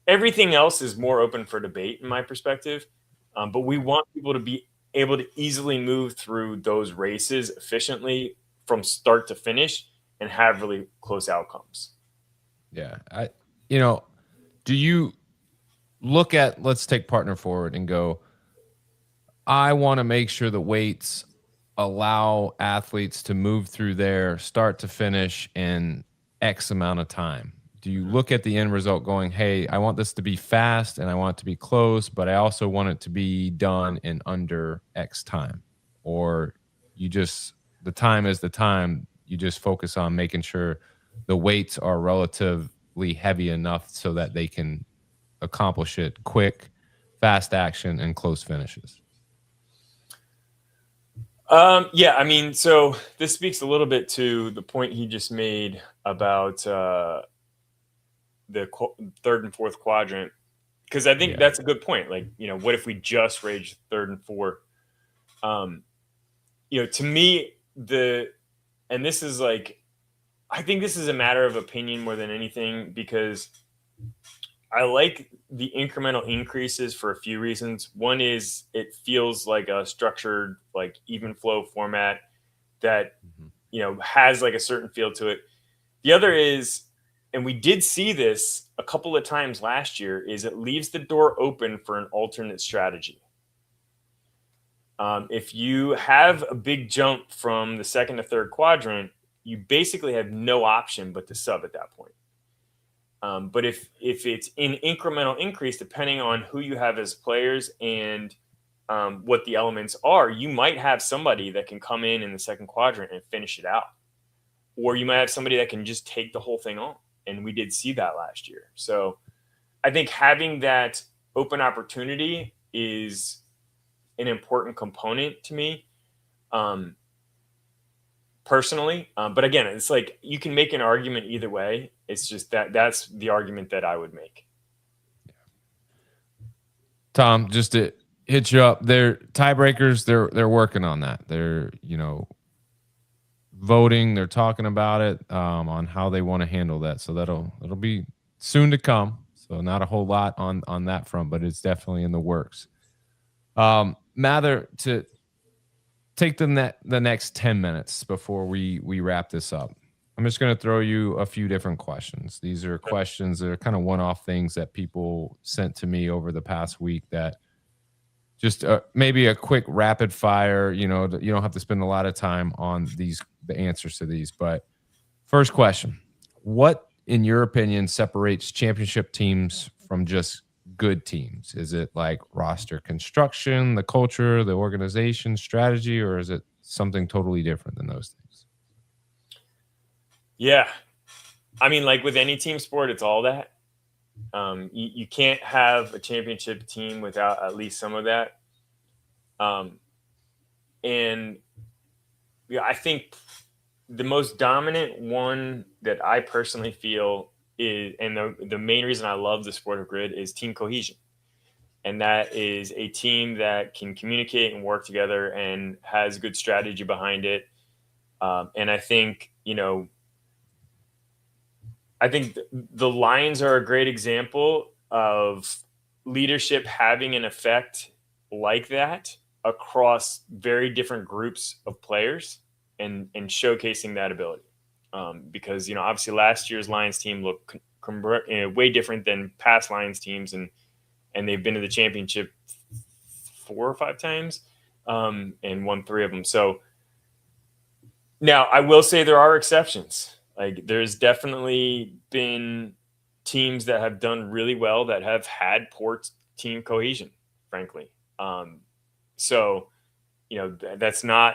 Everything else is more open for debate in my perspective. But we want people to be able to easily move through those races efficiently from start to finish and have really close outcomes. Yeah. Do you look at, let's take partner forward and go, I want to make sure the weights allow athletes to move through their start to finish in X amount of time. you look at the end result going, hey, I want this to be fast and I want it to be close, but I also want it to be done in under X time? Or you just, the time is the time, you just focus on making sure the weights are relatively heavy enough so that they can accomplish it quick, fast action, and close finishes? Yeah, I mean, so this speaks a little bit to the point he just made about the third and fourth quadrant, because I think that's a good point. Like, what if we just rage third and fourth? To me, and this is like, I think this is a matter of opinion more than anything, because I like the incremental increases for a few reasons. One is it feels like a structured, like even flow format that, has like a certain feel to it. The other is, and we did see this a couple of times last year, is it leaves the door open for an alternate strategy. If you have a big jump from the second to third quadrant, you basically have no option but to sub at that point. But if it's in incremental increase, depending on who you have as players and what the elements are, you might have somebody that can come in the second quadrant and finish it out. Or you might have somebody that can just take the whole thing on. And we did see that last year. So I think having that open opportunity is an important component to me, personally. But again, it's like you can make an argument either way. It's just that's the argument that I would make. Tom, just to hit you up, they're tiebreakers. They're working on that. They're voting. They're talking about it on how they want to handle that. So it'll be soon to come. So not a whole lot on that front, but it's definitely in the works. Mather, to take the next 10 minutes before we wrap this up, I'm just going to throw you a few different questions. These are questions that are kind of one-off things that people sent to me over the past week, that just maybe a quick rapid fire, you don't have to spend a lot of time on the answers to these. But first question, what, in your opinion, separates championship teams from just good teams? Is it like roster construction, the culture, the organization, strategy, or is it something totally different than those things? Yeah. I mean, like with any team sport, it's all that. You can't have a championship team without at least some of that. And yeah, I think the most dominant one that I personally feel is, and the main reason I love the sport of grid, is team cohesion. And that is a team that can communicate and work together and has good strategy behind it. And I think, the Lions are a great example of leadership having an effect like that across very different groups of players and showcasing that ability. Because, obviously last year's Lions team looked way different than past Lions teams, and they've been to the championship 4 or 5 times and won 3 of them. So now I will say there are exceptions. Like there's definitely been teams that have done really well that have had poor team cohesion, frankly. So, that's not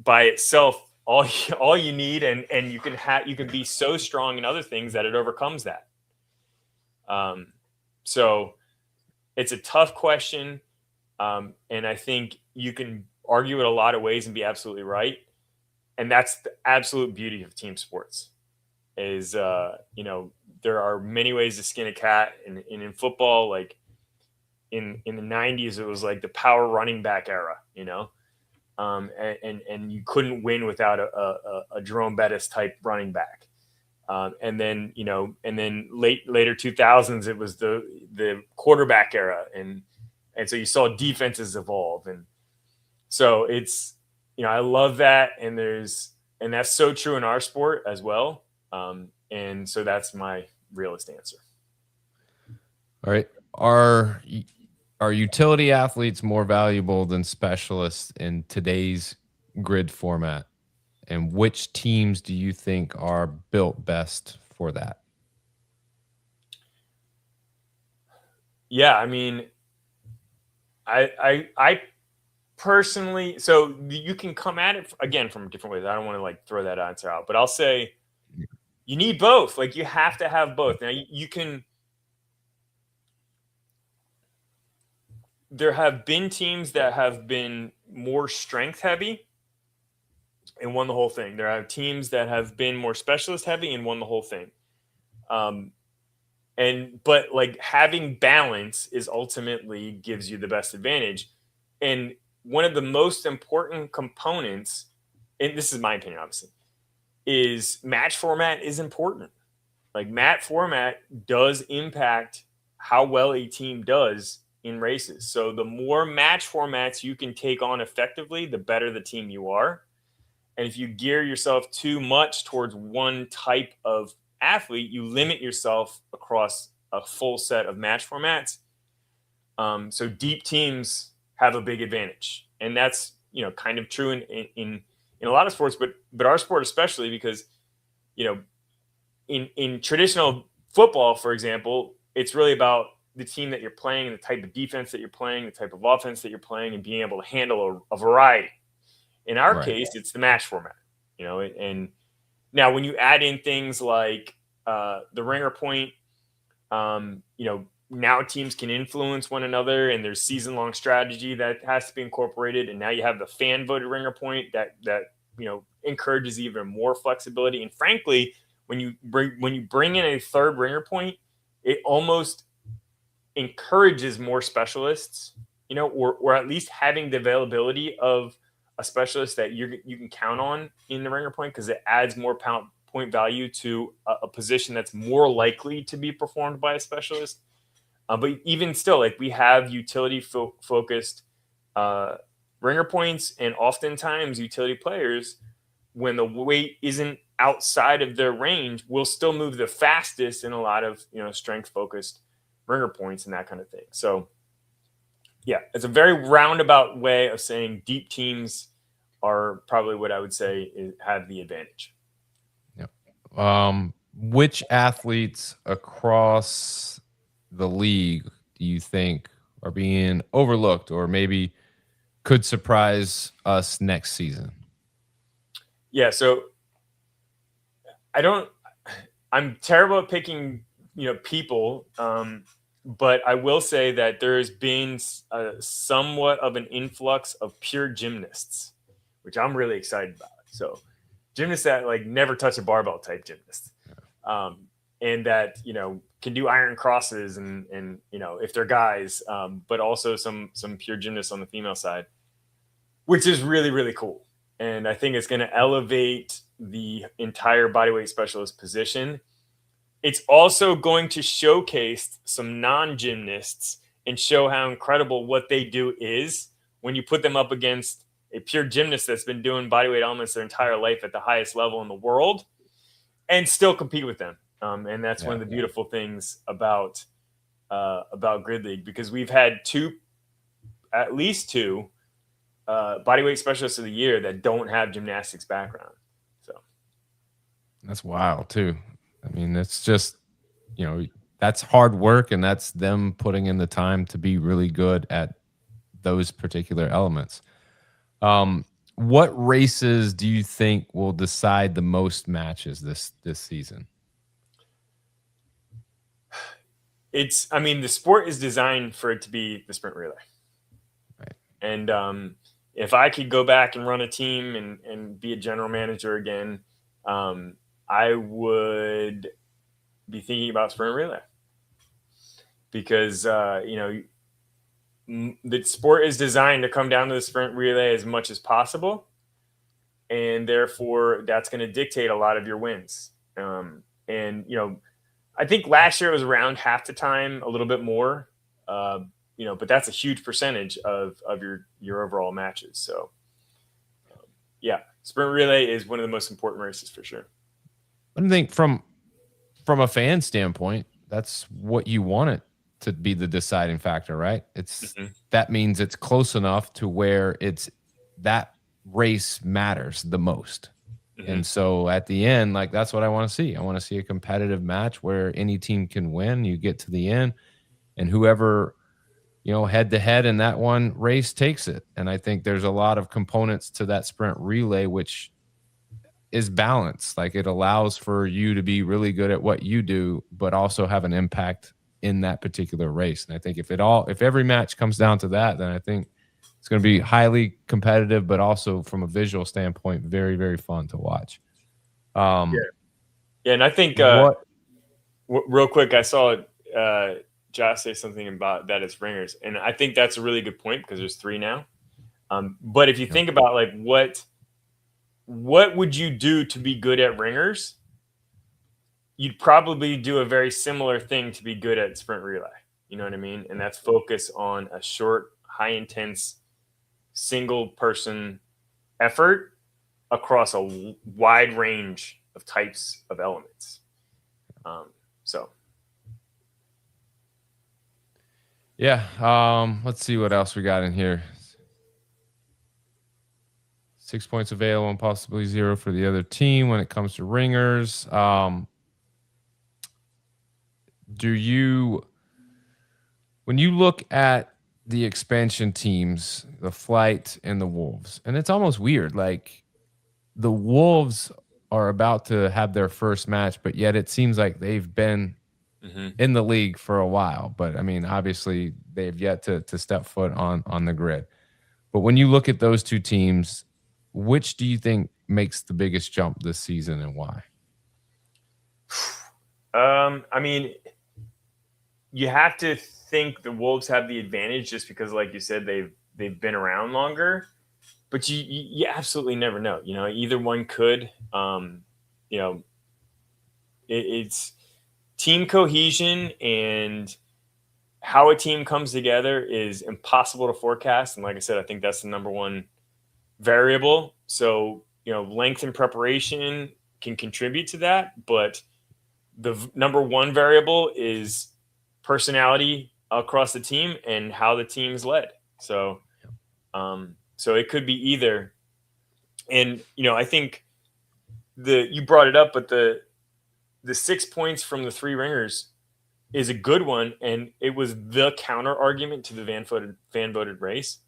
by itself all you need, and you can be so strong in other things that it overcomes that. So it's a tough question, and I think you can argue it a lot of ways and be absolutely right. And that's the absolute beauty of team sports. Is there are many ways to skin a cat, and in football, like in the 90s, it was like the power running back era, and you couldn't win without a Jerome Bettis type running back. And then later 2000s, it was the quarterback era, and so you saw defenses evolve, and so it's I love that, and that's so true in our sport as well. And so that's my realist answer. All right. Are utility athletes more valuable than specialists in today's grid format? And which teams do you think are built best for that? Yeah, I mean, I personally, so you can come at it again from different ways. I don't want to like throw that answer out, but I'll say you need both. Like you have to have both. Now you can. There have been teams that have been more strength heavy and won the whole thing. There are teams that have been more specialist heavy and won the whole thing. But like having balance is ultimately gives you the best advantage. And one of the most important components, and this is my opinion, obviously, is match format is important. Like match format does impact how well a team does in races. So the more match formats you can take on effectively, the better the team you are. And if you gear yourself too much towards one type of athlete, you limit yourself across a full set of match formats. So deep teams have a big advantage, and that's kind of true in a lot of sports, but our sport especially, because in traditional football, for example, it's really about the team that you're playing, the type of defense that you're playing, the type of offense that you're playing, and being able to handle a variety. In our case, it's the match format, and now when you add in things like the ringer point, now teams can influence one another, and there's season-long strategy that has to be incorporated. And now you have the fan-voted ringer point that encourages even more flexibility. And frankly, when you bring in a third ringer point, it almost encourages more specialists, or at least having the availability of a specialist that you can count on in the ringer point, because it adds more point value to a position that's more likely to be performed by a specialist. But even still, like we have utility focused ringer points, and oftentimes utility players, when the weight isn't outside of their range, will still move the fastest in a lot of strength focused ringer points and that kind of thing. So yeah, it's a very roundabout way of saying deep teams are probably what I would say have the advantage. Yep. Which athletes across the league do you think are being overlooked, or maybe could surprise us next season? Yeah, so I'm terrible at picking people, but I will say that there has been somewhat of an influx of pure gymnasts, which I'm really excited about. So gymnasts that like never touch a barbell type gymnasts, and that can do iron crosses and if they're guys, but also some pure gymnasts on the female side, which is really, really cool. And I think it's going to elevate the entire bodyweight specialist position. It's also going to showcase some non-gymnasts and show how incredible what they do is when you put them up against a pure gymnast that's been doing bodyweight elements their entire life at the highest level in the world, and still compete with them. And that's one of the beautiful things about Grid League, because we've had at least two bodyweight specialists of the year that don't have gymnastics background. So that's wild too. I mean, it's just, that's hard work, and that's them putting in the time to be really good at those particular elements. What races do you think will decide the most matches this season? The sport is designed for it to be the sprint relay. Right. And if I could go back and run a team and be a general manager again, I would be thinking about sprint relay, because the sport is designed to come down to the sprint relay as much as possible, and therefore that's going to dictate a lot of your wins. I think last year it was around half the time, a little bit more, but that's a huge percentage of your overall matches. So sprint relay is one of the most important races for sure. I think from a fan standpoint, that's what you want it to be, the deciding factor, right? That means it's close enough to where that race matters the most. And so at the end, like, that's what I want to see. I want to see a competitive match where any team can win. You get to the end, and whoever, head to head in that one race takes it. And I think there's a lot of components to that sprint relay, which is balanced. Like, it allows for you to be really good at what you do, but also have an impact in that particular race. And I think if every match comes down to that, then I think it's going to be highly competitive, but also from a visual standpoint, very, very fun to watch. Yeah. And I think real quick, I saw Josh say something about that it's ringers, and I think that's a really good point because there's 3 now. But if you think about like what would you do to be good at ringers? You'd probably do a very similar thing to be good at sprint relay. You know what I mean? And that's focus on a short, high intense, single person effort across a wide range of types of elements. Let's see what else we got in here. 6 points available and possibly 0 for the other team when it comes to ringers. When you look at the expansion teams, the Flight and the Wolves, and it's almost weird, like the Wolves are about to have their first match, but yet it seems like they've been in the league for a while. But I mean, obviously they've yet to step foot on the grid. But when you look at those two teams, which do you think makes the biggest jump this season and why? I mean, you have to think the Wolves have the advantage just because, like you said, they've been around longer. But you absolutely never know. Either one could. It's team cohesion, and how a team comes together is impossible to forecast. And like I said, I think that's the number one variable. So, length and preparation can contribute to that. But the number one variable is personality across the team and how the team is led. So it could be either. And, I think you brought it up, but the 6 points from the 3 ringers is a good one. And it was the counter argument to the fan voted race.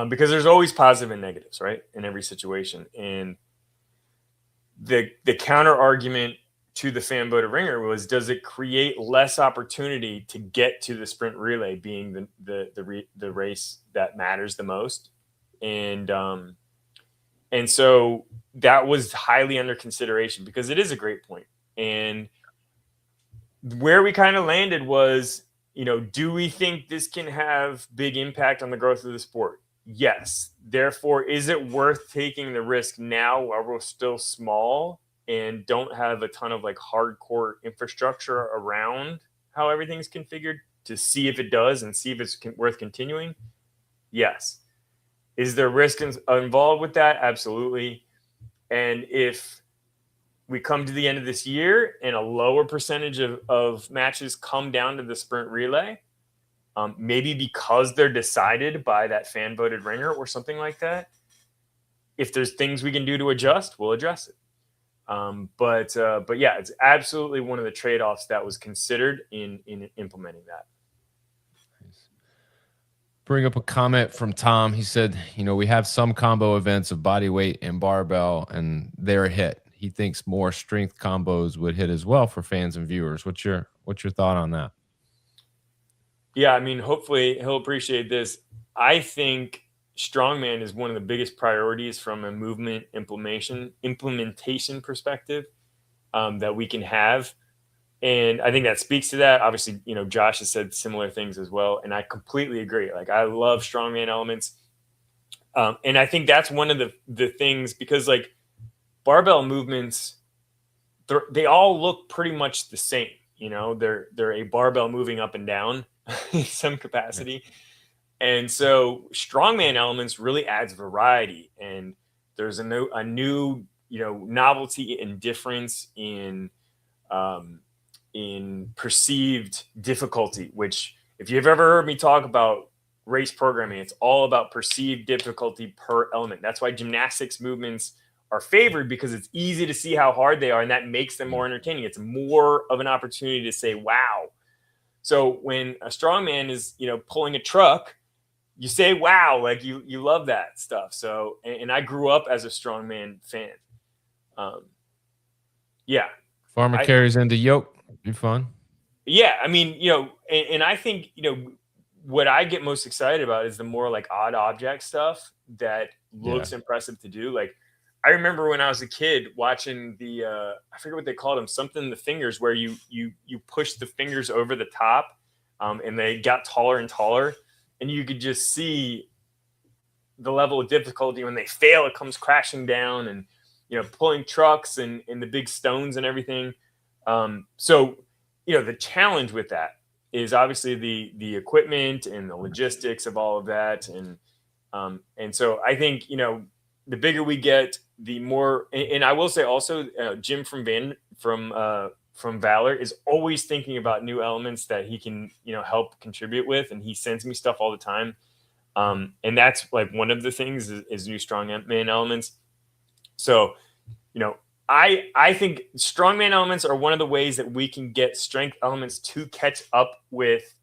Because there's always positive and negatives, right, in every situation. And the counter argument to the fan voted ringer was, does it create less opportunity to get to the sprint relay being the race that matters the most? And so that was highly under consideration because it is a great point. And where we kind of landed was, do we think this can have big impact on the growth of the sport? Yes. Therefore, is it worth taking the risk now while we're still small and don't have a ton of like hardcore infrastructure around how everything's configured to see if it does and see if it's worth continuing? Yes. Is there risk involved with that? Absolutely. And if we come to the end of this year and a lower percentage of matches come down to the sprint relay, maybe because they're decided by that fan voted ringer or something like that, if there's things we can do to adjust, we'll address it. But yeah, it's absolutely one of the trade-offs that was considered in implementing that. Bring up a comment from Tom. He said, we have some combo events of body weight and barbell, and they're a hit. He thinks more strength combos would hit as well for fans and viewers. What's your thought on that? Yeah, I mean, hopefully he'll appreciate this. I think strongman is one of the biggest priorities from a movement implementation perspective that we can have. And I think that speaks to that. Obviously, Josh has said similar things as well. And I completely agree. Like, I love strongman elements. And I think that's one of the things, because like barbell movements, they all look pretty much the same. They're a barbell moving up and down in some capacity. And so strongman elements really adds variety. And there's a new novelty and difference in perceived difficulty, which if you've ever heard me talk about race programming, it's all about perceived difficulty per element. That's why gymnastics movements are favored, because it's easy to see how hard they are, and that makes them more entertaining. It's more of an opportunity to say, wow, So when a strongman is, pulling a truck, you say, wow, like you love that stuff. So, and I grew up as a strongman fan. Yeah. Farmer carries into yoke. Be fun. Yeah. I mean, and I think, what I get most excited about is the more like odd object stuff that looks impressive to do. Like, I remember when I was a kid watching the I forget what they called them, something in the fingers where you push the fingers over the top, and they got taller and taller, and you could just see the level of difficulty. When they fail, it comes crashing down, and pulling trucks and the big stones and everything. So the challenge with that is obviously the equipment and the logistics of all of that, and so I think the bigger we get, the more. And I will say also, Jim from Valor is always thinking about new elements that he can help contribute with, and he sends me stuff all the time. And that's like one of the things is new strongman elements. So I think strongman elements are one of the ways that we can get strength elements to catch up with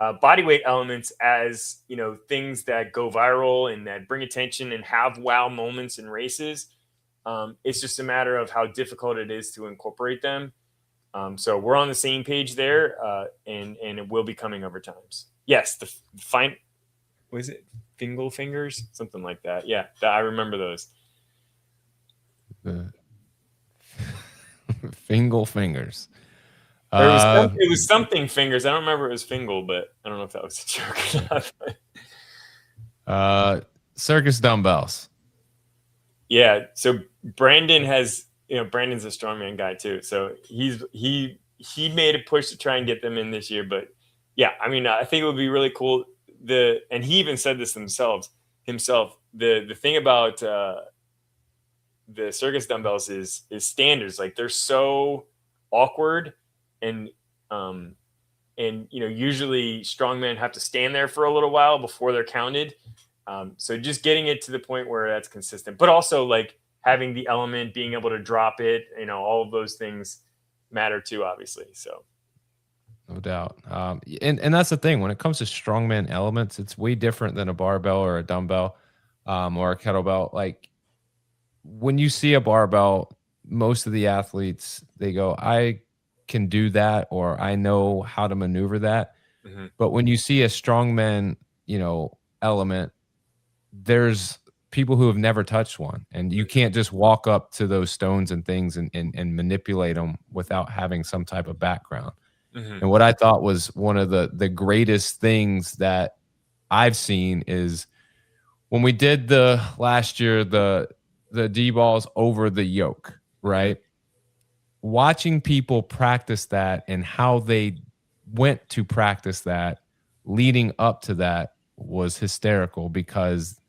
bodyweight elements as things that go viral and that bring attention and have wow moments in races. It's just a matter of how difficult it is to incorporate them. So we're on the same page there, and it will be coming over times. Yes, the fine, was it Fingal fingers, something like that? Yeah, I remember those. The Fingal fingers. It was something fingers. I don't remember it was Fingal, but I don't know if that was a joke or not. Circus dumbbells. Yeah. So Brandon has, Brandon's a strongman guy too. So he made a push to try and get them in this year. But yeah, I mean, I think it would be really cool. And he even said this himself. The thing about the circus dumbbells is standards. Like, they're so awkward, and usually strongmen have to stand there for a little while before they're counted. So just getting it to the point where that's consistent, but also like having the element, being able to drop it, all of those things matter too, obviously. So no doubt. And that's the thing, when it comes to strongman elements, it's way different than a barbell or a dumbbell, or a kettlebell. Like, when you see a barbell, most of the athletes, they go, I can do that, or I know how to maneuver that. Mm-hmm. But when you see a strongman, element, there's people who have never touched one, and you can't just walk up to those stones and things and manipulate them without having some type of background. Mm-hmm. And what I thought was one of the greatest things that I've seen is when we did the last year, the D balls over the yoke, right? Watching people practice that and how they went to practice that leading up to that was hysterical, because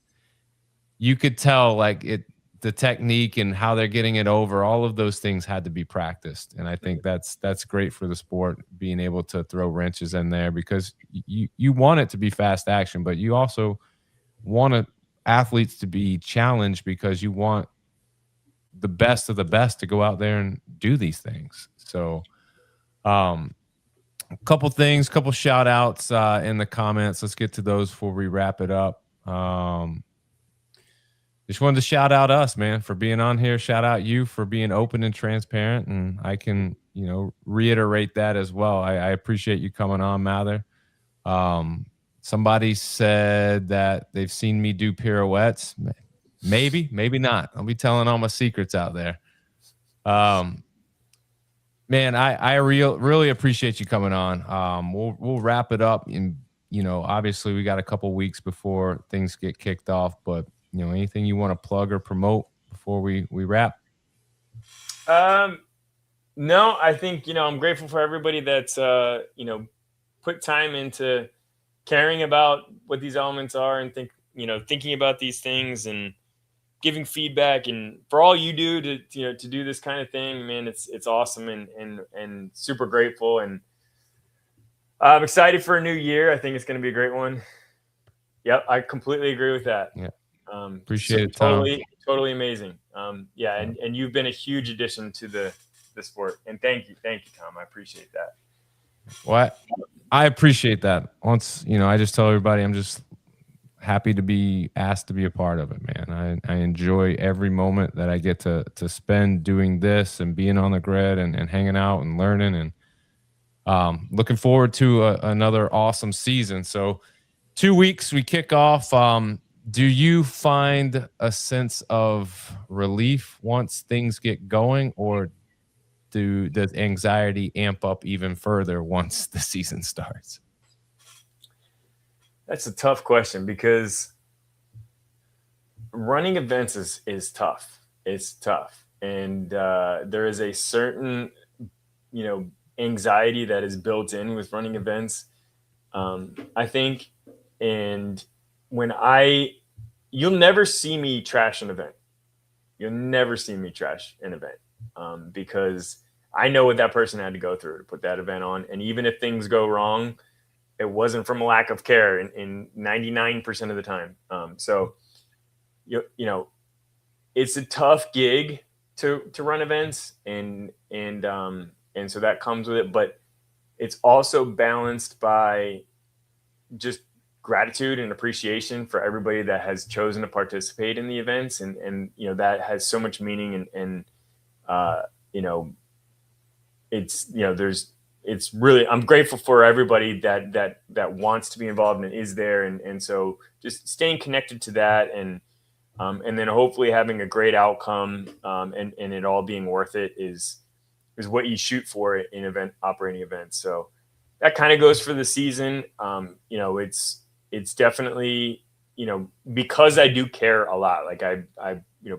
you could tell the technique and how they're getting it over, all of those things had to be practiced. And I think that's great for the sport, being able to throw wrenches in there, because you want it to be fast action, but you also want athletes to be challenged, because you want the best of the best to go out there and do these things. So a couple shout outs in the comments. Let's get to those before we wrap it up. Just wanted to shout out us, man, for being on here. Shout out you for being open and transparent. And I can, reiterate that as well. I appreciate you coming on, Mather. Somebody said that they've seen me do pirouettes. Maybe not. I'll be telling all my secrets out there. Man, I really appreciate you coming on. We'll wrap it up, and obviously we got a couple weeks before things get kicked off, but anything you want to plug or promote before we wrap? No, I think I'm grateful for everybody that's put time into caring about what these elements are, and thinking about these things and giving feedback, and for all you do to do this kind of thing, man. It's awesome, and super grateful, and I'm excited for a new year. I think it's going to be a great one. Yep, I completely agree with that. Yeah, appreciate it, Tom. Totally amazing. Yeah, and you've been a huge addition to the sport, and thank you, Tom. I appreciate that. What? I appreciate that. Once, I just tell everybody I'm just happy to be asked to be a part of it, man. I enjoy every moment that I get to spend doing this and being on the grid and hanging out and learning, and looking forward to another awesome season. So 2 weeks we kick off. Do you find a sense of relief once things get going, or does anxiety amp up even further once the season starts? That's a tough question, because running events is tough. It's tough. And there is a certain, anxiety that is built in with running events. I think, and you'll never see me trash an event. You'll never see me trash an event, because I know what that person had to go through to put that event on. And even if things go wrong, it wasn't from a lack of care in 99% of the time. So, it's a tough gig to run events, and so that comes with it. But it's also balanced by just gratitude and appreciation for everybody that has chosen to participate in the events, and that has so much meaning, and it's really, I'm grateful for everybody that wants to be involved and is there, and so just staying connected to that, and then hopefully having a great outcome, and it all being worth it is what you shoot for in operating events. So that kind of goes for the season. It's definitely, because I do care a lot. Like I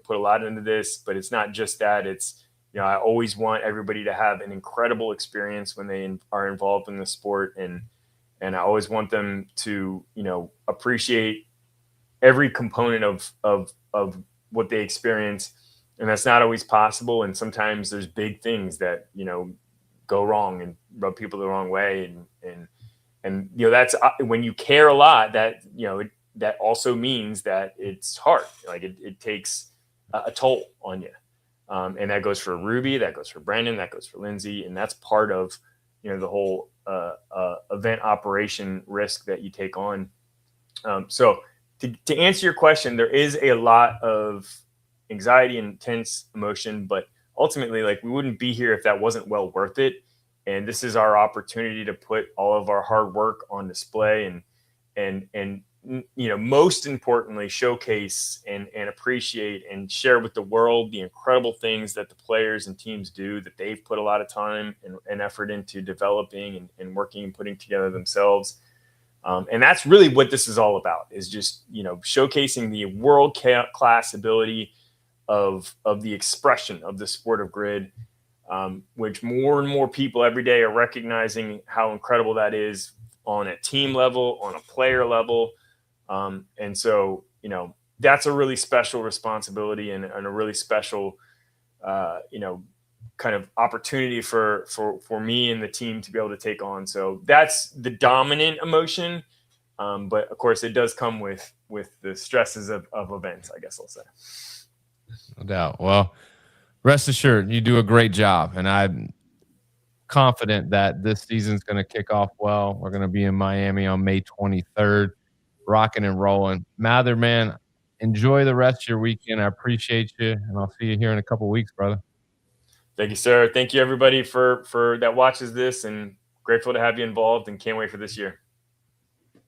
put a lot into this, but it's not just that. It's, I always want everybody to have an incredible experience when they are involved in the sport, and I always want them to, appreciate every component of what they experience, and that's not always possible. And sometimes there's big things that go wrong and rub people the wrong way, and that's when you care a lot. That that also means that it's hard. Like it takes a toll on you. And that goes for Ruby, that goes for Brandon, that goes for Lindsay. And that's part of, the whole event operation risk that you take on. So to answer your question, there is a lot of anxiety and intense emotion, but ultimately, like, we wouldn't be here if that wasn't well worth it. And this is our opportunity to put all of our hard work on display, and most importantly, showcase and appreciate and share with the world the incredible things that the players and teams do, that they've put a lot of time and effort into developing and working and putting together themselves. And that's really what this is all about, is just, showcasing the world-class ability of the expression of the sport of grid, which more and more people every day are recognizing how incredible that is on a team level, on a player level. And so, that's a really special responsibility and a really special, kind of opportunity for me and the team to be able to take on. So that's the dominant emotion. But of course it does come with the stresses of events, I guess I'll say. No doubt. Well, rest assured, you do a great job, and I'm confident that this season's going to kick off well. We're going to be in Miami on May 23rd, rocking and rolling. Mather, man, enjoy the rest of your weekend. I appreciate you, and I'll see you here in a couple of weeks, brother. Thank you, sir. Thank you, everybody, for that watches this, and grateful to have you involved, and can't wait for this year.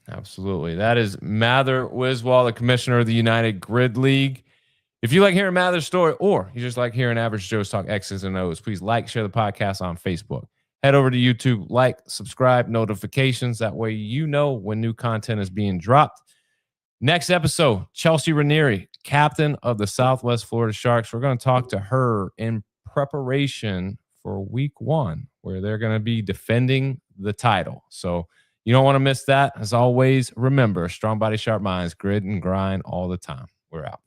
Absolutely. That is Mather Wiswall, the Commissioner of the United Grid League. If you like hearing Mather's story, or you just like hearing Average Joe's talk X's and O's, please like, share the podcast on Facebook. Head over to YouTube, like, subscribe, notifications. That way you know when new content is being dropped. Next episode, Chelsea Ranieri, captain of the Southwest Florida Sharks. We're going to talk to her in preparation for week 1, where they're going to be defending the title. So you don't want to miss that. As always, remember, strong body, sharp minds, grid and grind all the time. We're out.